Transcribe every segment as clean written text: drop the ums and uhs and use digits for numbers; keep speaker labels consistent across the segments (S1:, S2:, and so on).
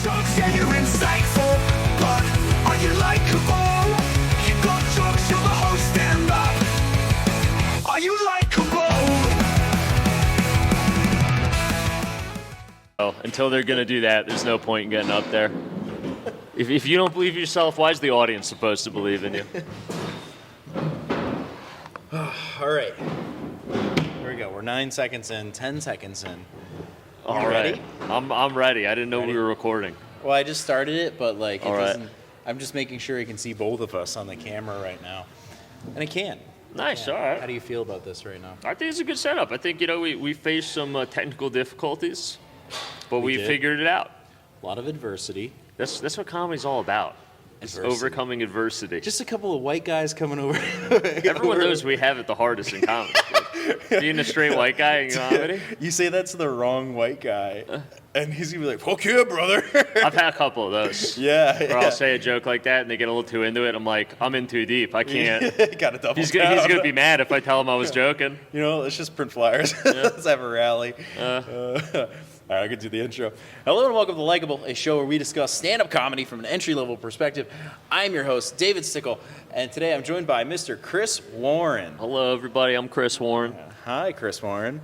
S1: jokes, yeah, you're insightful, but are you likable? You got jokes, you're the host, stand up. Are you likable?
S2: Until they're going to do that, there's no point in getting up there. If you don't believe in yourself, why is the audience supposed to believe in you?
S3: All right. Here we go. We're 9 seconds in, 10 seconds in.
S2: All right. I'm ready. I didn't know we were recording.
S3: Well, I just started it, but like it
S2: All right.
S3: doesn't. I'm just making sure you can see both of us on the camera right now, and it can.
S2: Nice.
S3: Yeah.
S2: All right.
S3: How do you feel about this right now?
S2: I think it's a good setup. I think, we faced some technical difficulties, but we
S3: did.
S2: figured it out.
S3: A lot of adversity.
S2: That's what comedy's all about. It's overcoming adversity.
S3: Just a couple of white guys coming over.
S2: Everyone knows we have it the hardest in comedy. Being a straight white guy in comedy.
S3: You say that's the wrong white guy, and he's gonna be like, "Fuck yeah, brother."
S2: I've had a couple of those.
S3: Yeah.
S2: Where I'll say a joke like that, and they get a little too into it. I'm like, I'm in too deep. I can't.
S3: Gotta double
S2: He's
S3: down.
S2: gonna be mad if I tell him I was joking.
S3: Let's just print flyers. Let's have a rally. All right, I can do the intro. Hello and welcome to Likable, a show where we discuss stand-up comedy from an entry-level perspective. I'm your host, David Stickle, and today I'm joined by Mr. Chris Warren.
S2: Hello, everybody. I'm Chris Warren.
S3: Hi, Chris Warren.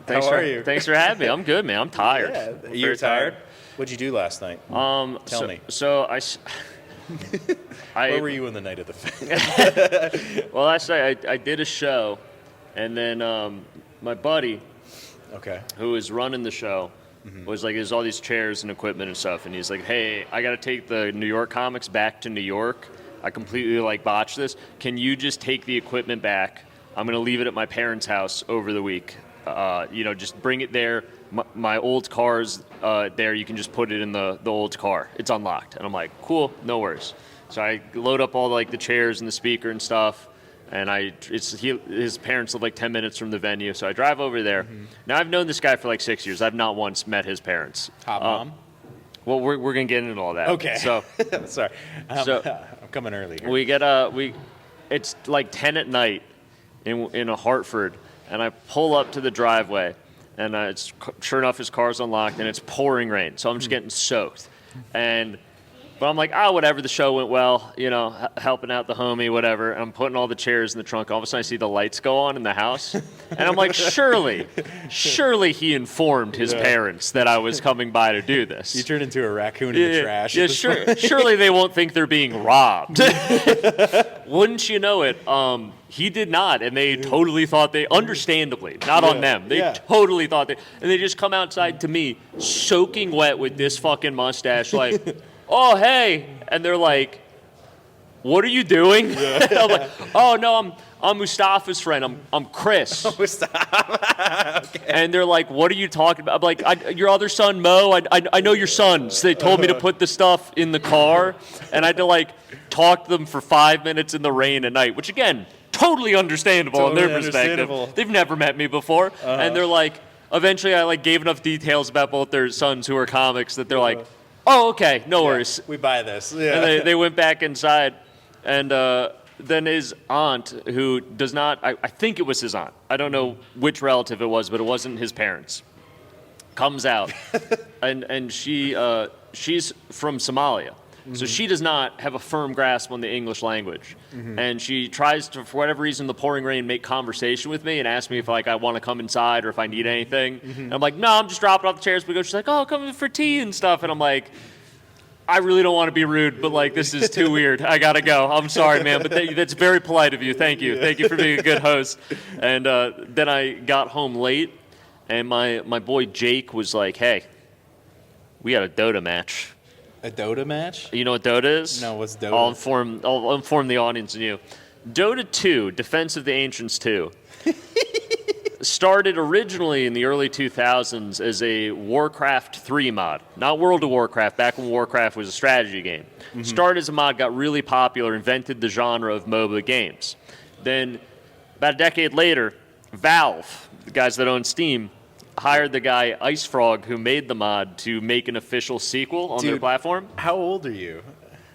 S2: Thanks
S3: How are you?
S2: Thanks for having me. I'm good, man. I'm tired.
S3: Yeah,
S2: I'm
S3: you're
S2: very
S3: tired? What'd you do last night? Tell me.
S2: So
S3: Where were you in the night of the film?
S2: Well, last night I did a show, and then my buddy, who was running the show, was like, there's all these chairs and equipment and stuff, and he's like, hey, I got to take the New York comics back to New York. I completely botched this. Can you just take the equipment back? I'm going to leave it at my parents' house over the week. Just bring it there. My old car's there. You can just put it in the old car. It's unlocked. And I'm like, cool, no worries. So I load up all the chairs and the speaker and stuff. And his parents live 10 minutes from the venue, so I drive over there. Now, I've known this guy for 6 years. I've not once met his parents.
S3: Hot mom?
S2: Well, we're going to get into all that.
S3: Okay.
S2: So,
S3: sorry. I'm coming early here.
S2: we get it's 10 at night in a Hartford, and I pull up to the driveway, and it's sure enough, his car's unlocked, and it's pouring rain, so I'm just getting soaked. But I'm like, whatever, the show went well, helping out the homie, whatever. And I'm putting all the chairs in the trunk. All of a sudden, I see the lights go on in the house. And I'm like, surely he informed his parents that I was coming by to do this.
S3: You turned into a raccoon in the trash.
S2: Yeah, surely they won't think they're being robbed. Wouldn't you know it? He did not, and they totally thought understandably, not on them. They totally thought and they just come outside to me, soaking wet with this fucking mustache, oh, hey. And they're like, what are you doing? I'm like, oh, no, I'm Mustafa's friend. I'm Chris.
S3: Mustafa. Okay.
S2: And they're like, what are you talking about? I'm like, your other son, Mo, I know your sons. They told me to put the stuff in the car. And I had to, talk to them for 5 minutes in the rain at night, which, again, totally understandable in their perspective. They've never met me before. And they're like, eventually I, gave enough details about both their sons who are comics that they're like, oh, okay, no worries.
S3: We buy this. Yeah.
S2: And they went back inside, and then his aunt, who does not, I think it was his aunt. I don't know which relative it was, but it wasn't his parents, comes out, and she's from Somalia. So she does not have a firm grasp on the English language. And she tries to, for whatever reason, the pouring rain, make conversation with me and ask me if I want to come inside or if I need anything. And I'm like, no, I'm just dropping off the chairs. We go. She's like, oh, come in for tea and stuff. And I'm like, I really don't want to be rude, but this is too weird. I gotta go. I'm sorry, man, but that's very polite of you. Thank you. Thank you for being a good host. And then I got home late, and my boy Jake was like, hey, we got a Dota match.
S3: A Dota match?
S2: You know what Dota is?
S3: No, what's Dota?
S2: I'll inform the audience and you. Dota 2, Defense of the Ancients 2, started originally in the early 2000s as a Warcraft 3 mod. Not World of Warcraft, back when Warcraft was a strategy game. Started as a mod, got really popular, invented the genre of MOBA games. Then, about a decade later, Valve, the guys that own Steam, hired the guy Ice Frog who made the mod to make an official sequel on their platform.
S3: How old are you?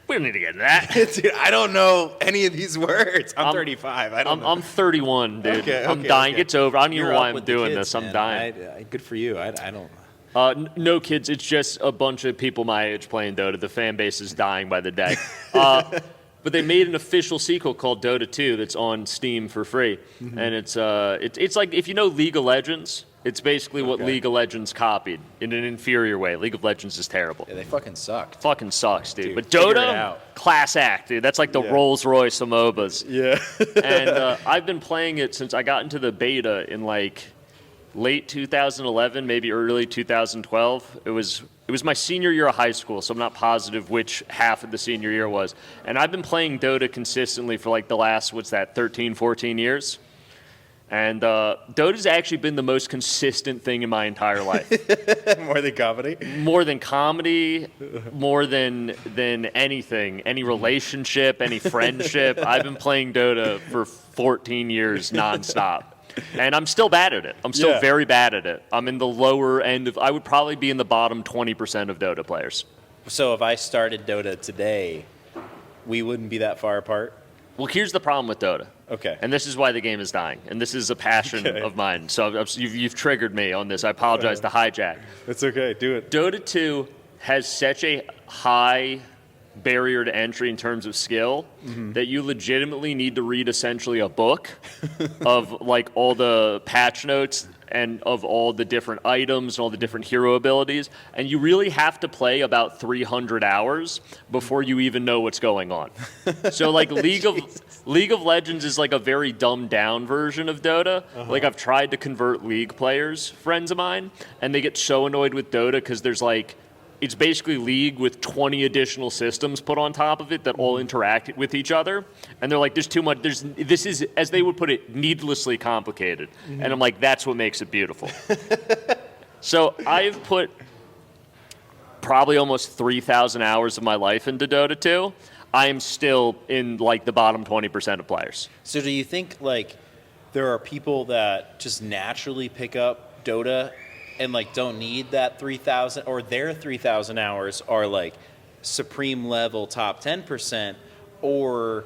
S2: We don't need to get into that.
S3: Dude, I don't know any of these words. I'm 35.
S2: I'm 31, dude.
S3: Okay,
S2: I'm dying.
S3: okay.
S2: It's over. I don't even
S3: You're
S2: know why
S3: up
S2: I'm
S3: with the
S2: doing
S3: kids,
S2: this. I'm
S3: man.
S2: dying.
S3: Good for you. I don't.
S2: No kids. It's just a bunch of people my age playing Dota. The fan base is dying by the day. But they made an official sequel called Dota 2 that's on Steam for free, and it's like if you know League of Legends, it's basically what League of Legends copied in an inferior way. League of Legends is terrible.
S3: Yeah, they fucking suck.
S2: Fucking sucks, dude. But
S3: figure it
S2: Dota,
S3: out.
S2: class act, dude. That's like the Rolls Royce of MOBAs.
S3: Yeah.
S2: And I've been playing it since I got into the beta in like late 2011, maybe early 2012. It was my senior year of high school, so I'm not positive which half of the senior year was. And I've been playing Dota consistently for like the last, 13, 14 years. And Dota's actually been the most consistent thing in my entire life.
S3: More than comedy?
S2: More than comedy, more than anything, any relationship, any friendship. I've been playing Dota for 14 years nonstop. And I'm still bad at it. I'm still very bad at it. I'm in the lower end of, I would probably be in the bottom 20% of Dota players.
S3: So if I started Dota today, we wouldn't be that far apart?
S2: Well, here's the problem with Dota.
S3: Okay.
S2: And this is why the game is dying. And this is a passion of mine. So you've triggered me on this. I apologize to hijack.
S3: It's okay. Do it.
S2: Dota 2 has such a high barrier to entry in terms of skill that you legitimately need to read essentially a book of like all the patch notes and of all the different items and all the different hero abilities, and you really have to play about 300 hours before you even know what's going on. So like League of Legends is like a very dumbed down version of Dota. Like I've tried to convert League players, friends of mine, and they get so annoyed with Dota because there's like it's basically League with 20 additional systems put on top of it that all interact with each other. And they're like, there's too much, this is, as they would put it, needlessly complicated. And I'm like, that's what makes it beautiful. So I've put probably almost 3,000 hours of my life into Dota 2. I am still in like the bottom 20% of players.
S3: So do you think like there are people that just naturally pick up Dota and like don't need that 3,000, or their 3,000 hours are like supreme level top 10%, or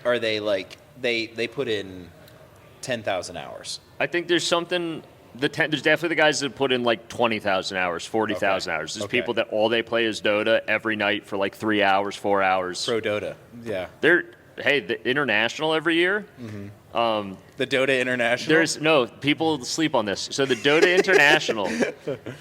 S3: are they like they put in 10,000 hours?
S2: I think there's something. There's definitely the guys that put in like 20,000 hours, 40,000 hours. There's people that all they play is Dota every night for like 3 hours, 4 hours.
S3: Pro Dota, yeah.
S2: The international every year.
S3: The Dota International?
S2: People sleep on this. So the Dota International,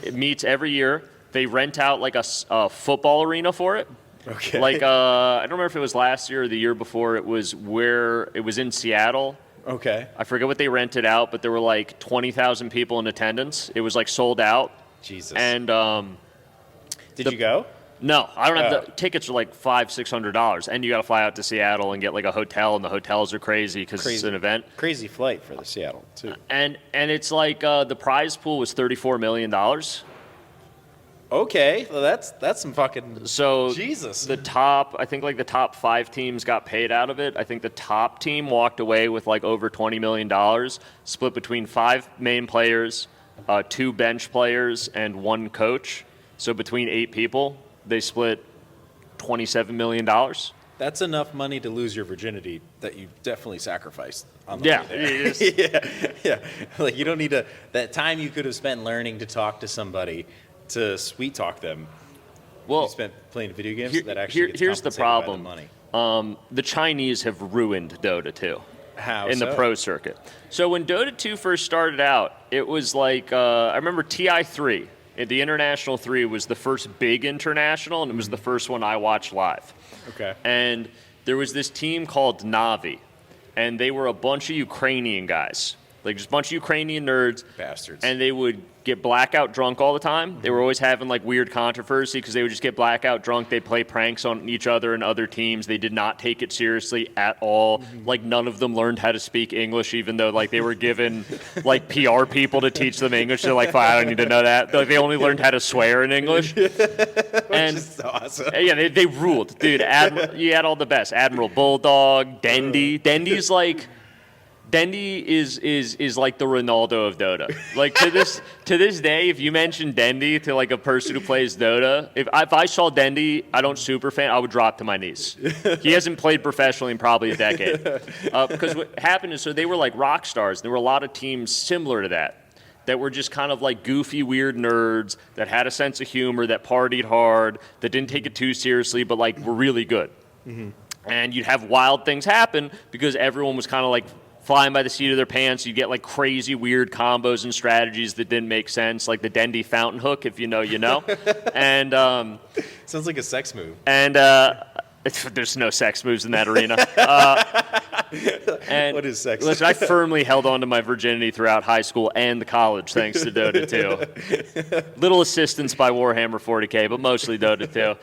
S2: it meets every year. They rent out like a football arena for it.
S3: Okay.
S2: Like, I don't remember if it was last year or the year before. It was in Seattle.
S3: Okay.
S2: I forget what they rented out, but there were like 20,000 people in attendance. It was like sold out.
S3: Jesus.
S2: And
S3: did you go?
S2: No, I don't have the tickets are like $500-$600, and you got to fly out to Seattle and get like a hotel, and the hotels are crazy because it's an event.
S3: Crazy flight for the Seattle too.
S2: And it's like the prize pool was $34 million.
S3: Okay, well that's some fucking.
S2: So
S3: Jesus.
S2: I think like the top 5 teams got paid out of it. I think the top team walked away with like over $20 million, split between 5 main players, 2 bench players, and 1 coach. So between 8 people, they split $27 million.
S3: That's enough money to lose your virginity that you definitely sacrificed on the
S2: way
S3: there. Yeah. Like you don't need that time you could have spent learning to talk to somebody to sweet talk them.
S2: Well,
S3: you spent playing video games that actually gets
S2: here's the problem.
S3: By the money.
S2: The Chinese have ruined Dota 2.
S3: How
S2: in
S3: so?
S2: the pro circuit. So when Dota 2 first started out, it was like I remember TI3. The International 3 was the first big international, and it was the first one I watched live.
S3: Okay.
S2: And there was this team called Navi, and they were a bunch of Ukrainian guys, like just a bunch of Ukrainian nerds.
S3: Bastards.
S2: And they would get blackout drunk all the time. They were always having like weird controversy because they would just get blackout drunk. They'd play pranks on each other and other teams. They did not take it seriously at all. Like none of them learned how to speak English, even though like they were given like PR people to teach them English. They're like, fine, I don't need to know that. Like, they only learned how to swear in English.
S3: And is awesome.
S2: Yeah, they ruled, dude. You had all the best. Admiral Bulldog, Dendy. Dendy is like the Ronaldo of Dota. Like to this day, if you mention Dendy to like a person who plays Dota, if I saw Dendy, I don't super fan, I would drop to my knees. He hasn't played professionally in probably a decade. Because what happened is, so they were like rock stars. There were a lot of teams similar to that. that were just kind of like goofy, weird nerds that had a sense of humor, that partied hard, that didn't take it too seriously, but like were really good. And you'd have wild things happen because everyone was kind of like flying by the seat of their pants. You get like crazy, weird combos and strategies that didn't make sense, like the Dendy fountain hook, if you know, you know. And
S3: Sounds like a sex move.
S2: and there's no sex moves in that arena. And
S3: What is sex?
S2: Listen, I firmly held on to my virginity throughout high school and the college, thanks to Dota 2. Little assistance by Warhammer 40K, but mostly Dota 2.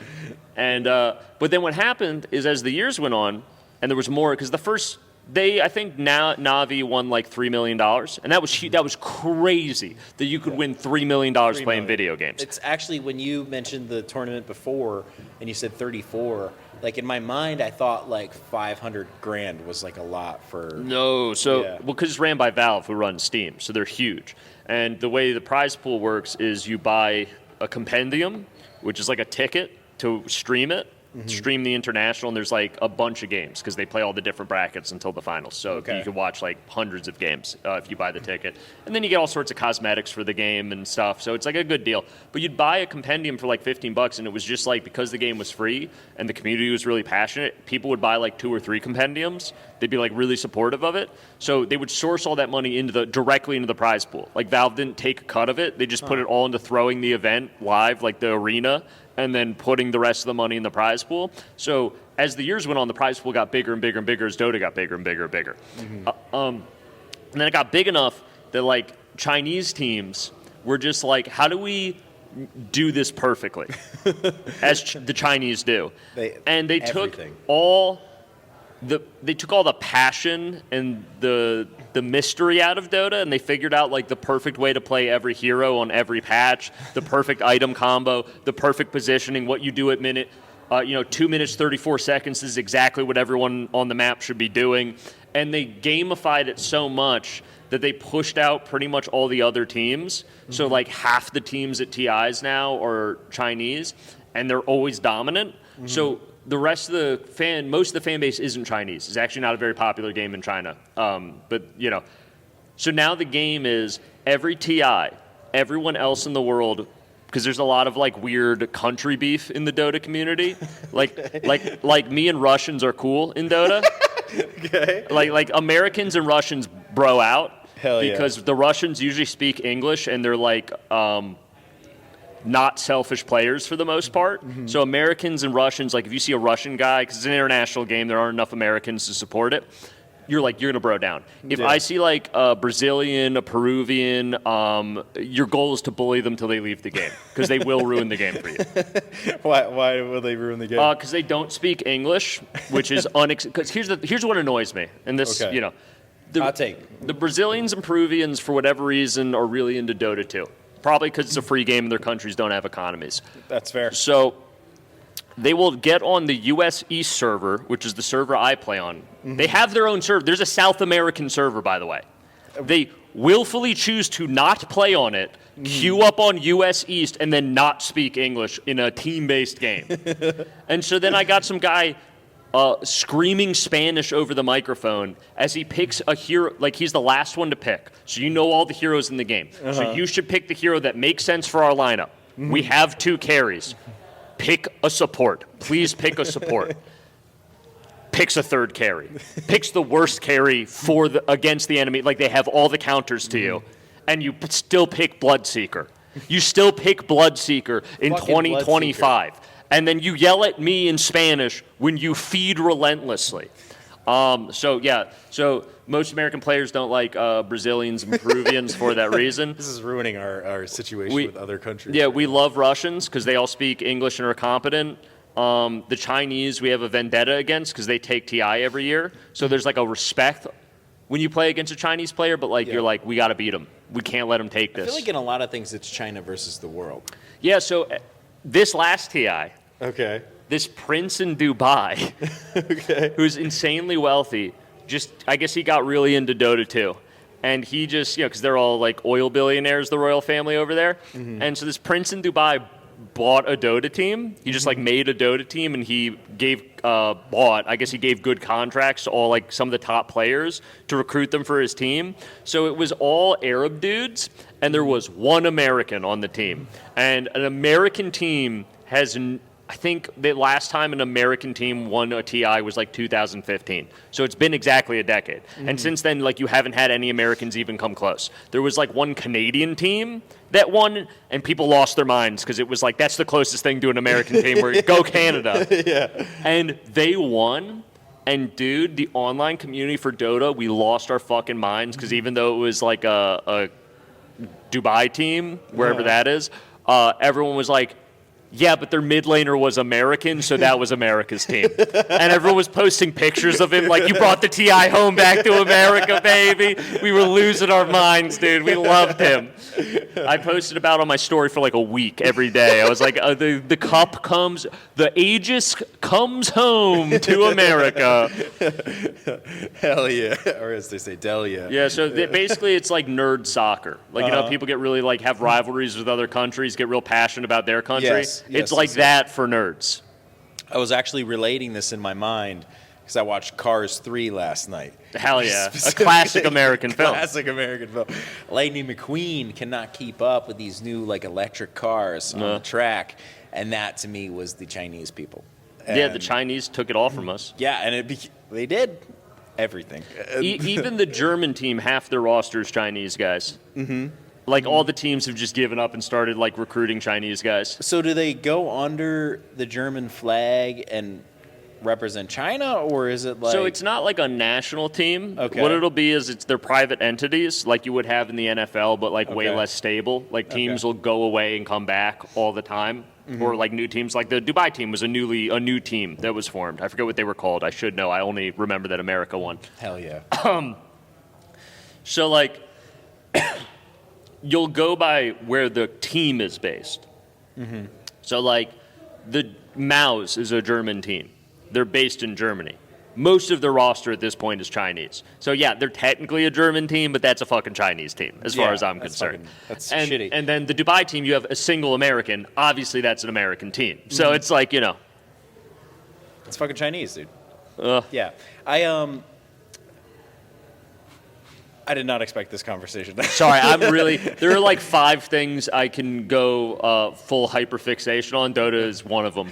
S2: And but then what happened is, as the years went on, and there was more, because the first day, I think Navi won like $3 million, and that was crazy that you could win $3 million playing video games.
S3: It's actually, when you mentioned the tournament before and you said 34, like in my mind I thought like 500 grand was like a lot for.
S2: No, so
S3: Yeah.
S2: well, because it's ran by Valve, who runs Steam, so they're huge. And the way the prize pool works is you buy a compendium, which is like a ticket to stream it. Stream the international, and there's like a bunch of games because they play all the different brackets until the finals. So
S3: Okay.
S2: you can watch like hundreds of games if you buy the ticket. And then you get all sorts of cosmetics for the game and stuff. So it's like a good deal. But you'd buy a compendium for like $15, and it was just like, because the game was free and the community was really passionate, people would buy like 2 or 3 compendiums. They'd be like really supportive of it. So they would source all that money directly into the prize pool. Like Valve didn't take a cut of it. They just put it all into throwing the event live, like the arena, and then putting the rest of the money in the prize pool. So as the years went on, the prize pool got bigger and bigger and bigger as Dota got bigger and bigger and bigger. And then it got big enough that like Chinese teams were just like, how do we do this perfectly? As the Chinese do. They took
S3: everything.
S2: all the passion and the mystery out of Dota, and they figured out like the perfect way to play every hero on every patch, the perfect item combo, the perfect positioning, what you do at 2 minutes 34 seconds is exactly what everyone on the map should be doing. And they gamified it so much that they pushed out pretty much all the other teams. So like half the teams at TIs now are Chinese, and they're always dominant. So the rest of most of the fan base isn't Chinese. It's actually not a very popular game in China. But so now the game is every TI, everyone else in the world, because there's a lot of like weird country beef in the Dota community. like me and Russians are cool in Dota.
S3: Okay.
S2: Like Americans and Russians bro out.
S3: Hell yeah.
S2: Because the Russians usually speak English, and they're like not selfish players for the most part. So Americans and Russians, like if you see a Russian guy, because it's an international game, there aren't enough Americans to support it, you're gonna bro down. If I see like a Brazilian, a Peruvian, your goal is to bully them till they leave the game, because they will ruin the game for you.
S3: Why will they ruin the game?
S2: Because they don't speak English, which is because here's what annoys me, and this
S3: Okay. Hot take.
S2: the Brazilians and Peruvians, for whatever reason, are really into Dota 2. Probably because it's a free game and their countries don't have economies.
S3: That's fair.
S2: So they will get on the US East server, which is the server I play on. They have their own server. There's a South American server, by the way. They willfully choose to not play on it, queue up on US East, and then not speak English in a team-based game. And so then I got some guy screaming Spanish over the microphone as he picks a hero, like he's the last one to pick. So you know all the heroes in the game. So you should pick the hero that makes sense for our lineup. We have 2 carries. Pick a support. Please pick a support. Picks a 3rd carry. Picks the worst carry against the enemy. Like they have all the counters to you. And you still pick Bloodseeker. You still pick Bloodseeker in
S3: Fucking
S2: 2025. And then you yell at me in Spanish when you feed relentlessly. So most American players don't like Brazilians and Peruvians for that reason.
S3: This is ruining our situation with other countries.
S2: Yeah, we love Russians because they all speak English and are competent. The Chinese we have a vendetta against because they take TI every year. So there's like a respect when you play against a Chinese player, but like you're like, we got to beat them. We can't let them take this.
S3: I feel like in a lot of things it's China versus the world.
S2: Yeah, so this last TI,
S3: Okay.
S2: this prince in Dubai, who's insanely wealthy, I guess he got really into Dota 2. And he just, because they're all like oil billionaires, the royal family over there. And so this prince in Dubai bought a Dota team. He just like made a Dota team, and he gave he gave good contracts to all like some of the top players to recruit them for his team. So it was all Arab dudes, and there was one American on the team. And an American team has I think the last time an American team won a TI was like 2015. So it's been exactly a decade. And since then, like, you haven't had any Americans even come close. There was like one Canadian team that won, and people lost their minds because it was like, that's the closest thing to an American team where go Canada.
S3: Yeah.
S2: And they won. And dude, the online community for Dota, we lost our fucking minds because even though it was like a Dubai team, wherever that is, everyone was like, yeah, but their mid laner was American, so that was America's team. And everyone was posting pictures of him like, you brought the TI home back to America, baby. We were losing our minds, dude. We loved him. I posted about on my story for like a week every day. I was like, the cup comes, the Aegis comes home to America.
S3: Hell yeah. Or as they say, Delia.
S2: Yeah, so basically it's like nerd soccer. Like, you know, people get really like have rivalries with other countries, get real passionate about their country.
S3: Yes.
S2: It's like that for nerds.
S3: I was actually relating this in my mind because I watched Cars 3 last night.
S2: Hell yeah. A classic American film.
S3: Classic American film. Lightning McQueen cannot keep up with these new like electric cars on the track. And that to me was the Chinese people.
S2: Yeah, the Chinese took it all from us.
S3: Yeah, and they did everything.
S2: Even the German team, half their roster is Chinese guys. Mm-hmm. Like, all the teams have just given up and started, like, recruiting Chinese guys.
S3: So do they go under the German flag and represent China, or is it like...
S2: So it's not like a national team.
S3: Okay.
S2: What it'll be is they're private entities, like you would have in the NFL, but, like, way less stable. Like, teams will go away and come back all the time. Or, like, new teams. Like, the Dubai team was a new team that was formed. I forget what they were called. I should know. I only remember that America won.
S3: Hell yeah.
S2: So, like... You'll go by where the team is based. Mm-hmm. So, like, the Maus is a German team. They're based in Germany. Most of the roster at this point is Chinese. So, yeah, they're technically a German team, but that's a fucking Chinese team, as far as I'm concerned.
S3: That's
S2: and,
S3: shitty.
S2: And then the Dubai team, you have a single American. Obviously, that's an American team. So it's like, you know.
S3: It's fucking Chinese, dude.
S2: Ugh.
S3: Yeah. I did not expect this conversation.
S2: Sorry, there are like 5 things I can go full hyperfixation on. Dota is one of them.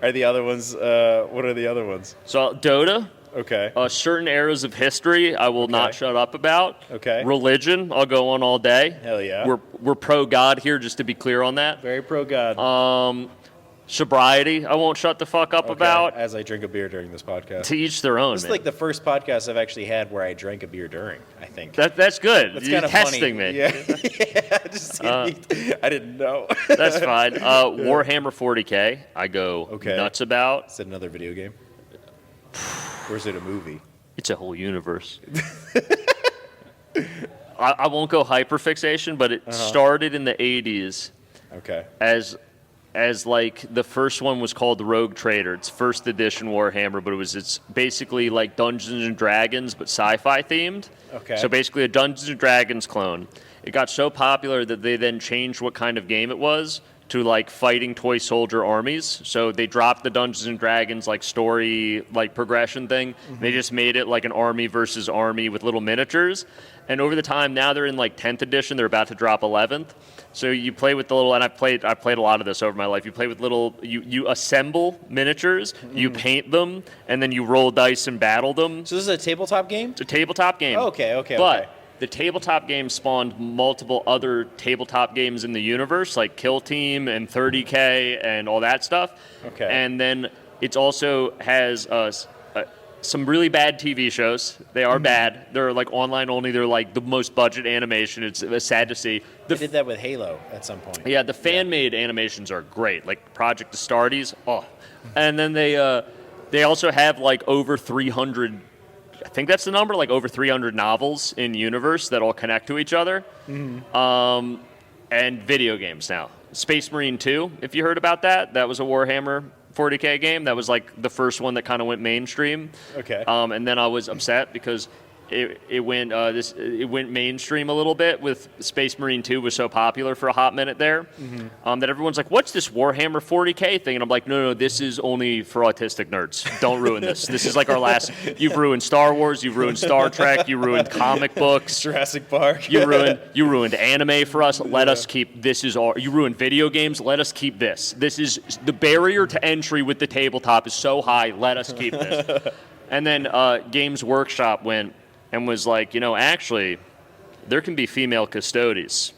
S3: Are the other ones, what are the other ones?
S2: So Dota,
S3: Okay.
S2: certain eras of history I will not shut up about.
S3: Okay.
S2: Religion, I'll go on all day.
S3: Hell yeah.
S2: We're pro-God here, just to be clear on that.
S3: Very pro-God.
S2: Sobriety, I won't shut the fuck up about.
S3: As I drink a beer during this podcast.
S2: To each their own,
S3: This is
S2: man.
S3: like the first podcast I've actually had where I drank a beer during, I think.
S2: That's good.
S3: That's
S2: You're
S3: kind of
S2: testing
S3: funny.
S2: me.
S3: Yeah. I didn't know.
S2: That's fine. Warhammer 40K, I go nuts about.
S3: Is it another video game? Or is it a movie?
S2: It's a whole universe. I won't go hyperfixation, but it started in the 80s
S3: Okay.
S2: as like the first one was called the Rogue Trader. It's first edition Warhammer, but it's basically like Dungeons and Dragons, but sci-fi themed.
S3: Okay.
S2: So basically a Dungeons and Dragons clone. It got so popular that they then changed what kind of game it was to like fighting toy soldier armies. So they dropped the Dungeons and Dragons like story, like progression thing. They just made it like an army versus army with little miniatures. And over the time, now they're in like 10th edition. They're about to drop 11th. So you play with the little, and I've played a lot of this over my life. You play with little, you assemble miniatures, you paint them, and then you roll dice and battle them.
S3: So this is a tabletop game?
S2: It's a tabletop game.
S3: Okay.
S2: But the tabletop game spawned multiple other tabletop games in the universe, like Kill Team and 30K and all that stuff.
S3: Okay.
S2: And then it also has some really bad TV shows. They are bad. They're like online only. They're like the most budget animation. It's sad to see.
S3: They did that with Halo at some point.
S2: Yeah, the fan-made animations are great, like Project Astartes. And then they also have like over 300. I think that's the number, like over 300 novels in universe that all connect to each other. And video games now. Space Marine 2, if you heard about that, that was a Warhammer 40K game. That was like the first one that kind of went mainstream.
S3: Okay.
S2: And then I was upset because it went mainstream a little bit with Space Marine 2 was so popular for a hot minute there that everyone's like, what's this Warhammer 40K thing? And I'm like, no, this is only for autistic nerds. Don't ruin this. This is like our last. You've ruined Star Wars. You've ruined Star Trek. You ruined comic books.
S3: Jurassic Park.
S2: You ruined anime for us. Let us keep this. You ruined video games. Let us keep this. This is the barrier to entry with the tabletop is so high. Let us keep this. And then Games Workshop went and was like, actually, there can be female custodies.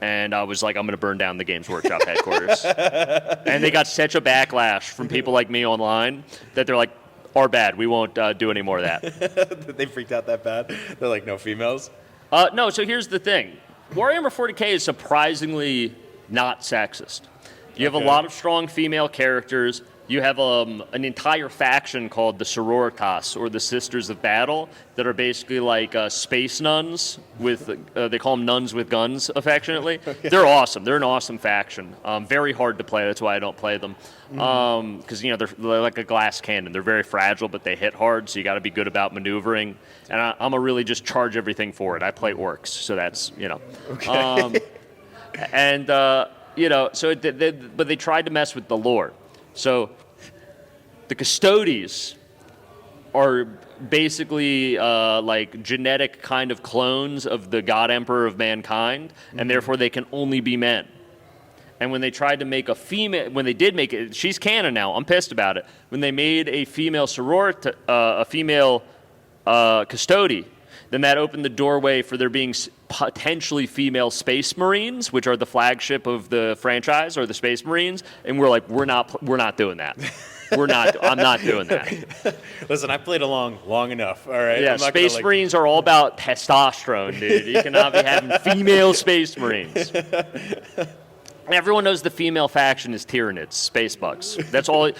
S2: And I was like, I'm going to burn down the Games Workshop headquarters. And they got such a backlash from people like me online that they're like, our bad, we won't do any more of that.
S3: They freaked out that bad? They're like, no females?
S2: No, so here's the thing. Warhammer 40K is surprisingly not sexist. You have a lot of strong female characters. You have an entire faction called the Sororitas, or the Sisters of Battle, that are basically like space nuns with, they call them nuns with guns, affectionately. Okay. They're awesome. They're an awesome faction. Very hard to play. That's why I don't play them. Because, they're like a glass cannon. They're very fragile, but they hit hard, so you got to be good about maneuvering. And I'm a really just charge everything forward. I play orcs, so that's, Okay. But they tried to mess with the lore. So the custodies are basically like genetic kind of clones of the God Emperor of mankind, and therefore they can only be men. And when they tried to make a female, when they did make it, she's canon now. I'm pissed about it. When they made a female custody, then that opened the doorway for there being potentially female Space Marines, which are the flagship of the franchise, or the Space Marines. And we're like, we're not doing that. I'm not doing that.
S3: Listen, I played along long enough, all right?
S2: Yeah, Space Marines are all about testosterone, dude. You cannot be having female Space Marines. Everyone knows the female faction is Tyranids, Space Bugs. That's all.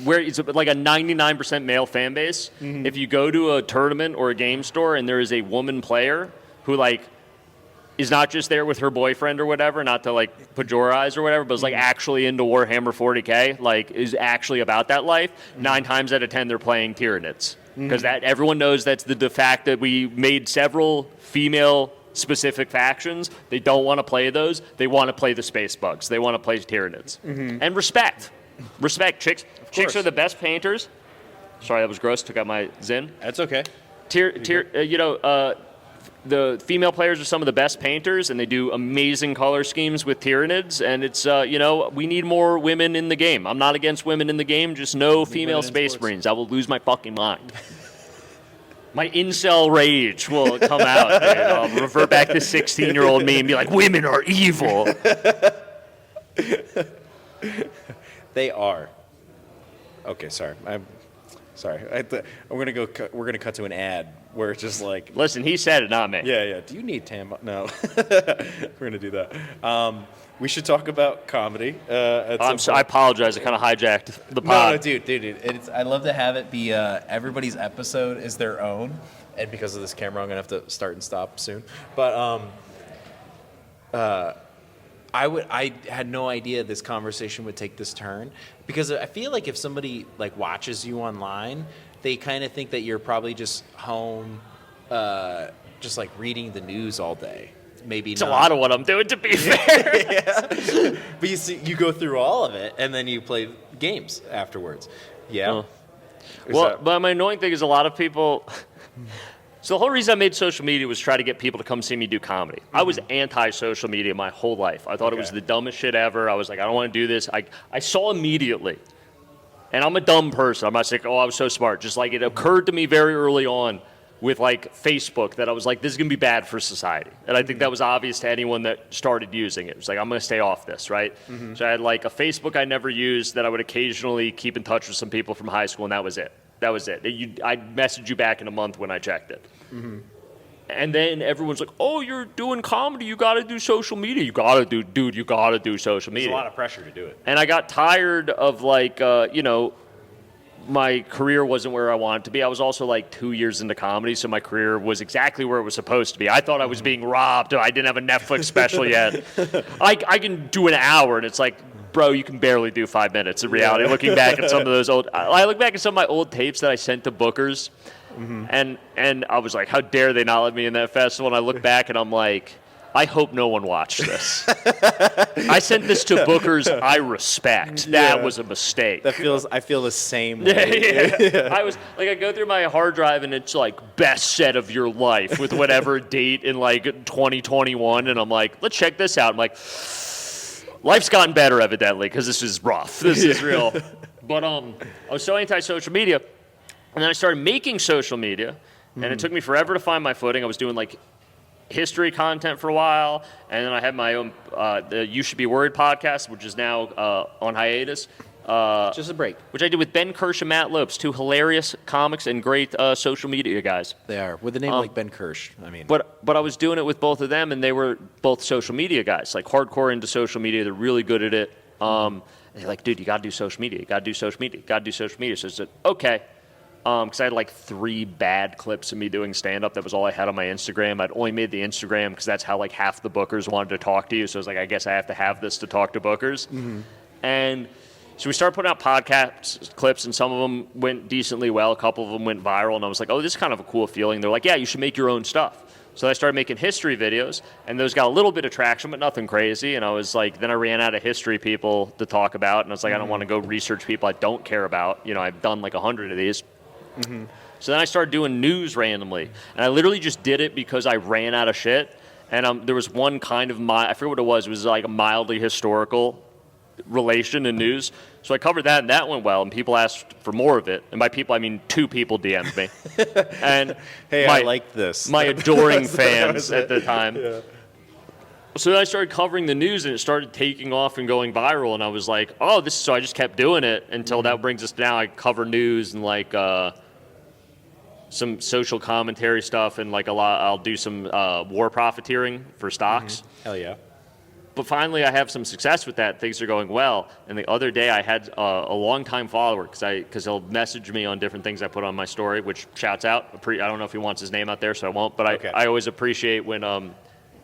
S2: Where it's like a 99% male fan base. If you go to a tournament or a game store and there is a woman player who is not just there with her boyfriend or whatever, not to pejorize or whatever, but is actually into Warhammer 40K, is actually about that life, 9 times out of 10 they're playing Tyranids. Because everyone knows that's the fact that we made several female specific factions. They don't want to play those. They want to play the Space Bugs. They want to play Tyranids. And respect. Chicks are the best painters. Sorry, that was gross. Took out my Zin.
S3: That's okay.
S2: The female players are some of the best painters, and they do amazing color schemes with Tyranids. And it's, we need more women in the game. I'm not against women in the game, just no female Space Marines. I will lose my fucking mind. My incel rage will come out, and I'll revert back to 16-year-old me and be like, women are evil.
S3: They are. Okay, sorry. I'm sorry. We're gonna cut to an ad where it's just like.
S2: Listen, he said it, not me.
S3: Yeah. Do you need tampon? No. We're gonna do that. We should talk about comedy.
S2: I apologize. I kind of hijacked the pod.
S3: No, dude. I love to have it be everybody's episode is their own, and because of this camera, I'm gonna have to start and stop soon. But I had no idea this conversation would take this turn, because I feel like if somebody watches you online, they kind of think that you're probably just home, just reading the news all day. Maybe
S2: it's not a lot of what I'm doing, to be fair.
S3: Yeah. But you see, you go through all of it, and then you play games afterwards. Yeah.
S2: But my annoying thing is a lot of people. So the whole reason I made social media was try to get people to come see me do comedy. I was anti-social media my whole life. I thought it was the dumbest shit ever. I was like, I don't want to do this. I saw immediately, and I'm a dumb person. I'm not saying, I was so smart. Just it occurred to me very early on with Facebook that I was like, this is going to be bad for society. And I think that was obvious to anyone that started using it. It was like, I'm going to stay off this, right? So I had a Facebook I never used that I would occasionally keep in touch with some people from high school, and that was it. I'd message you back in a month when I checked it. And then everyone's like, oh, you're doing comedy. You got to do social media. You got to do social media.
S3: There's a lot of pressure to do it.
S2: And I got tired of my career wasn't where I wanted to be. I was also 2 years into comedy, so my career was exactly where it was supposed to be. I thought I was being robbed. I didn't have a Netflix special yet. I can do an hour, and it's like, bro, you can barely do 5 minutes in reality. Looking back at some of those I look back at some of my old tapes that I sent to bookers, And I was like, how dare they not let me in that festival? And I look back and I'm like, I hope no one watched this. I sent this to bookers I respect. That was a mistake.
S3: I feel the same way.
S2: Yeah. I was like, I go through my hard drive and it's like best set of your life with whatever date in like 2021, and I'm like, let's check this out. I'm like, life's gotten better evidently because this is rough. This is real. But I was so anti-social media, and then I started making social media, and it took me forever to find my footing. I was doing like history content for a while, and then I had my own the You Should Be Worried podcast, which is now on hiatus.
S3: Just a break.
S2: Which I did with Ben Kirsch and Matt Lopes, two hilarious comics and great social media guys.
S3: They are. With a name like Ben Kirsch, I mean.
S2: But I was doing it with both of them, and they were both social media guys, like hardcore into social media. They're really good at it. And they're like, dude, you got to do social media. You got to do social media. You got to do social media. So I said, okay. Because I had like 3 bad clips of me doing stand-up. That was all I had on my Instagram. I'd only made the Instagram because that's how like half the bookers wanted to talk to you. So I was like, I guess I have to have this to talk to bookers. And so we started putting out podcast clips, and some of them went decently well. A couple of them went viral, and I was like, oh, this is kind of a cool feeling. They're like, yeah, you should make your own stuff. So I started making history videos, and those got a little bit of traction, but nothing crazy. And I was like, then I ran out of history people to talk about, and I was like, I don't want to go research people I don't care about. You know, I've done like 100 of these. So then I started doing news randomly, and I literally just did it because I ran out of shit. And there was one kind of I forget what it was. It was like a mildly historical relation in news. So I covered that, and that went well, and people asked for more of it. And by people, I mean 2 people DM'd me. And
S3: hey, I like this.
S2: My adoring fans at the time. Yeah. So then I started covering the news, and it started taking off and going viral. And I was like, oh, so I just kept doing it until that brings us now. I cover news and like some social commentary stuff, and like I'll do some war profiteering for stocks.
S3: Hell yeah.
S2: But finally, I have some success with that. Things are going well. And the other day, I had a longtime follower because he'll message me on different things I put on my story, which shouts out. I don't know if he wants his name out there, so I won't. But
S3: okay.
S2: I always appreciate when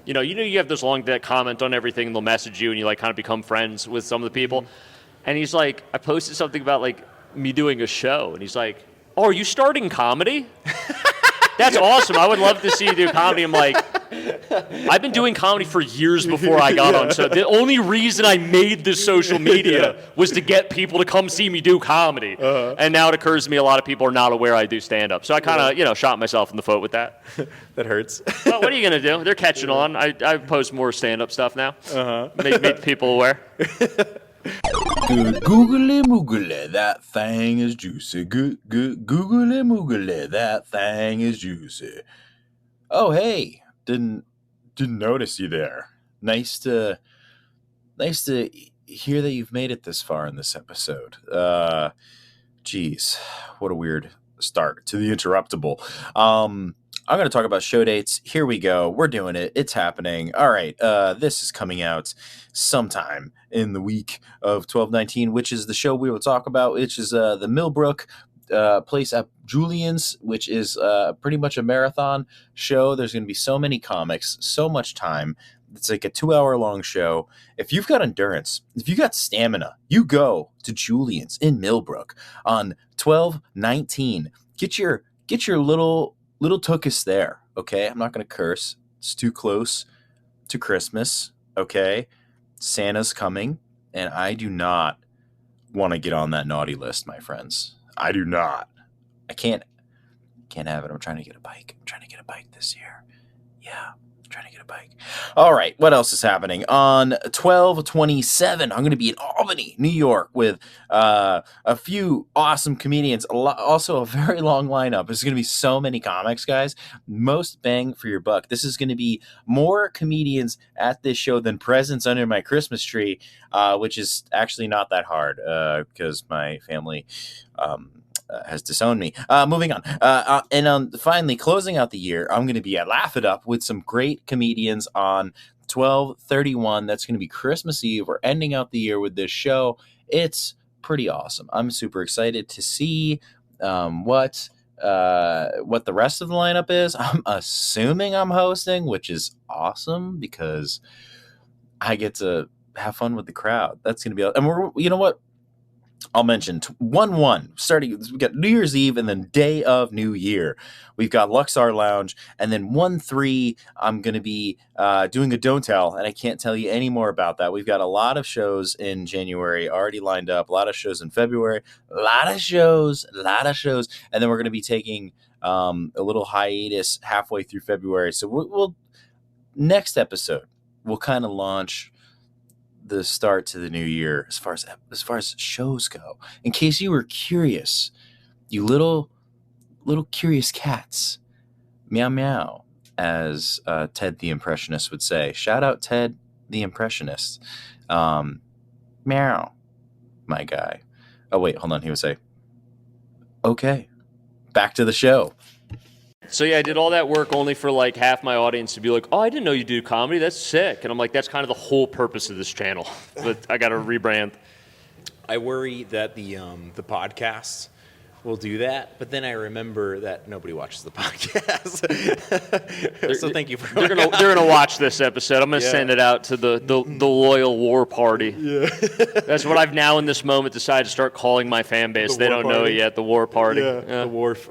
S2: you have those long that comment on everything, and they'll message you, and you like kind of become friends with some of the people. And he's like, I posted something about like me doing a show, and he's like, oh, are you starting comedy? That's awesome. I would love to see you do comedy. I'm like, I've been doing comedy for years before I got on. So the only reason I made this social media was to get people to come see me do comedy. And now it occurs to me a lot of people are not aware I do stand-up. So I kind of, shot myself in the foot with that.
S3: That hurts.
S2: Well, what are you going to do? They're catching on. I post more stand-up stuff now. Make people aware.
S4: Good googly moogly, that thing is juicy. Good googly moogly, that thing is juicy. Oh hey, didn't notice you there. Nice to hear that you've made it this far in this episode. Geez, what a weird start to the interruptible. I'm going to talk about show dates. Here we go. We're doing it. It's happening. All right. This is coming out sometime in the week of 12/19, which is the show we will talk about, which is the Millbrook place at Julian's, which is pretty much a marathon show. There's going to be so many comics, so much time. It's like a 2-hour-long show. If you've got endurance, if you got stamina, you go to Julian's in Millbrook on 12/19. Get your little tookus there, okay? I'm not going to curse. It's too close to Christmas, okay? Santa's coming, and I do not want to get on that naughty list, my friends. I do not. I can't have it. I'm trying to get a bike. I'm trying to get a bike this year. Yeah, I'm trying to get a bike. All right, what else is happening? On 12/27, I'm going to be in Albany, New York, with a few awesome comedians. Also, a very long lineup. There's going to be so many comics, guys. Most bang for your buck. This is going to be more comedians at this show than presents under my Christmas tree, which is actually not that hard because my family has disowned me. Moving on. And finally, closing out the year, I'm going to be at Laugh It Up with some great comedians on 12/31. That's going to be Christmas Eve. We're ending out the year with this show. It's pretty awesome. I'm super excited to see what the rest of the lineup is. I'm assuming I'm hosting, which is awesome because I get to have fun with the crowd. That's going to be, and you know what? I'll mention 1-1 starting. We got New Year's Eve and then day of New Year. We've got Luxor Lounge, and then 1-3. I'm going to be doing a Don't Tell, and I can't tell you any more about that. We've got a lot of shows in January already lined up. A lot of shows in February. A lot of shows, and then we're going to be taking a little hiatus halfway through February. So we'll next episode we'll kind of launch the start to the new year as far as shows go. In case you were curious, you little curious cats, meow meow, as Ted the Impressionist would say. Shout out Ted the Impressionist. Meow, my guy. Oh wait, hold on. He would say, "Okay, back to the show."
S2: So yeah, I did all that work only for like half my audience to be like, "Oh, I didn't know you do comedy. That's sick." And I'm like, "That's kind of the whole purpose of this channel." But I got to rebrand.
S3: I worry that the podcasts will do that, but then I remember that nobody watches the podcast. So thank you for.
S2: They're gonna watch this episode. I'm gonna send it out to the loyal war party.
S3: Yeah.
S2: That's what I've now in this moment decided to start calling my fan base. They don't know it yet. The war party.
S3: The wharf.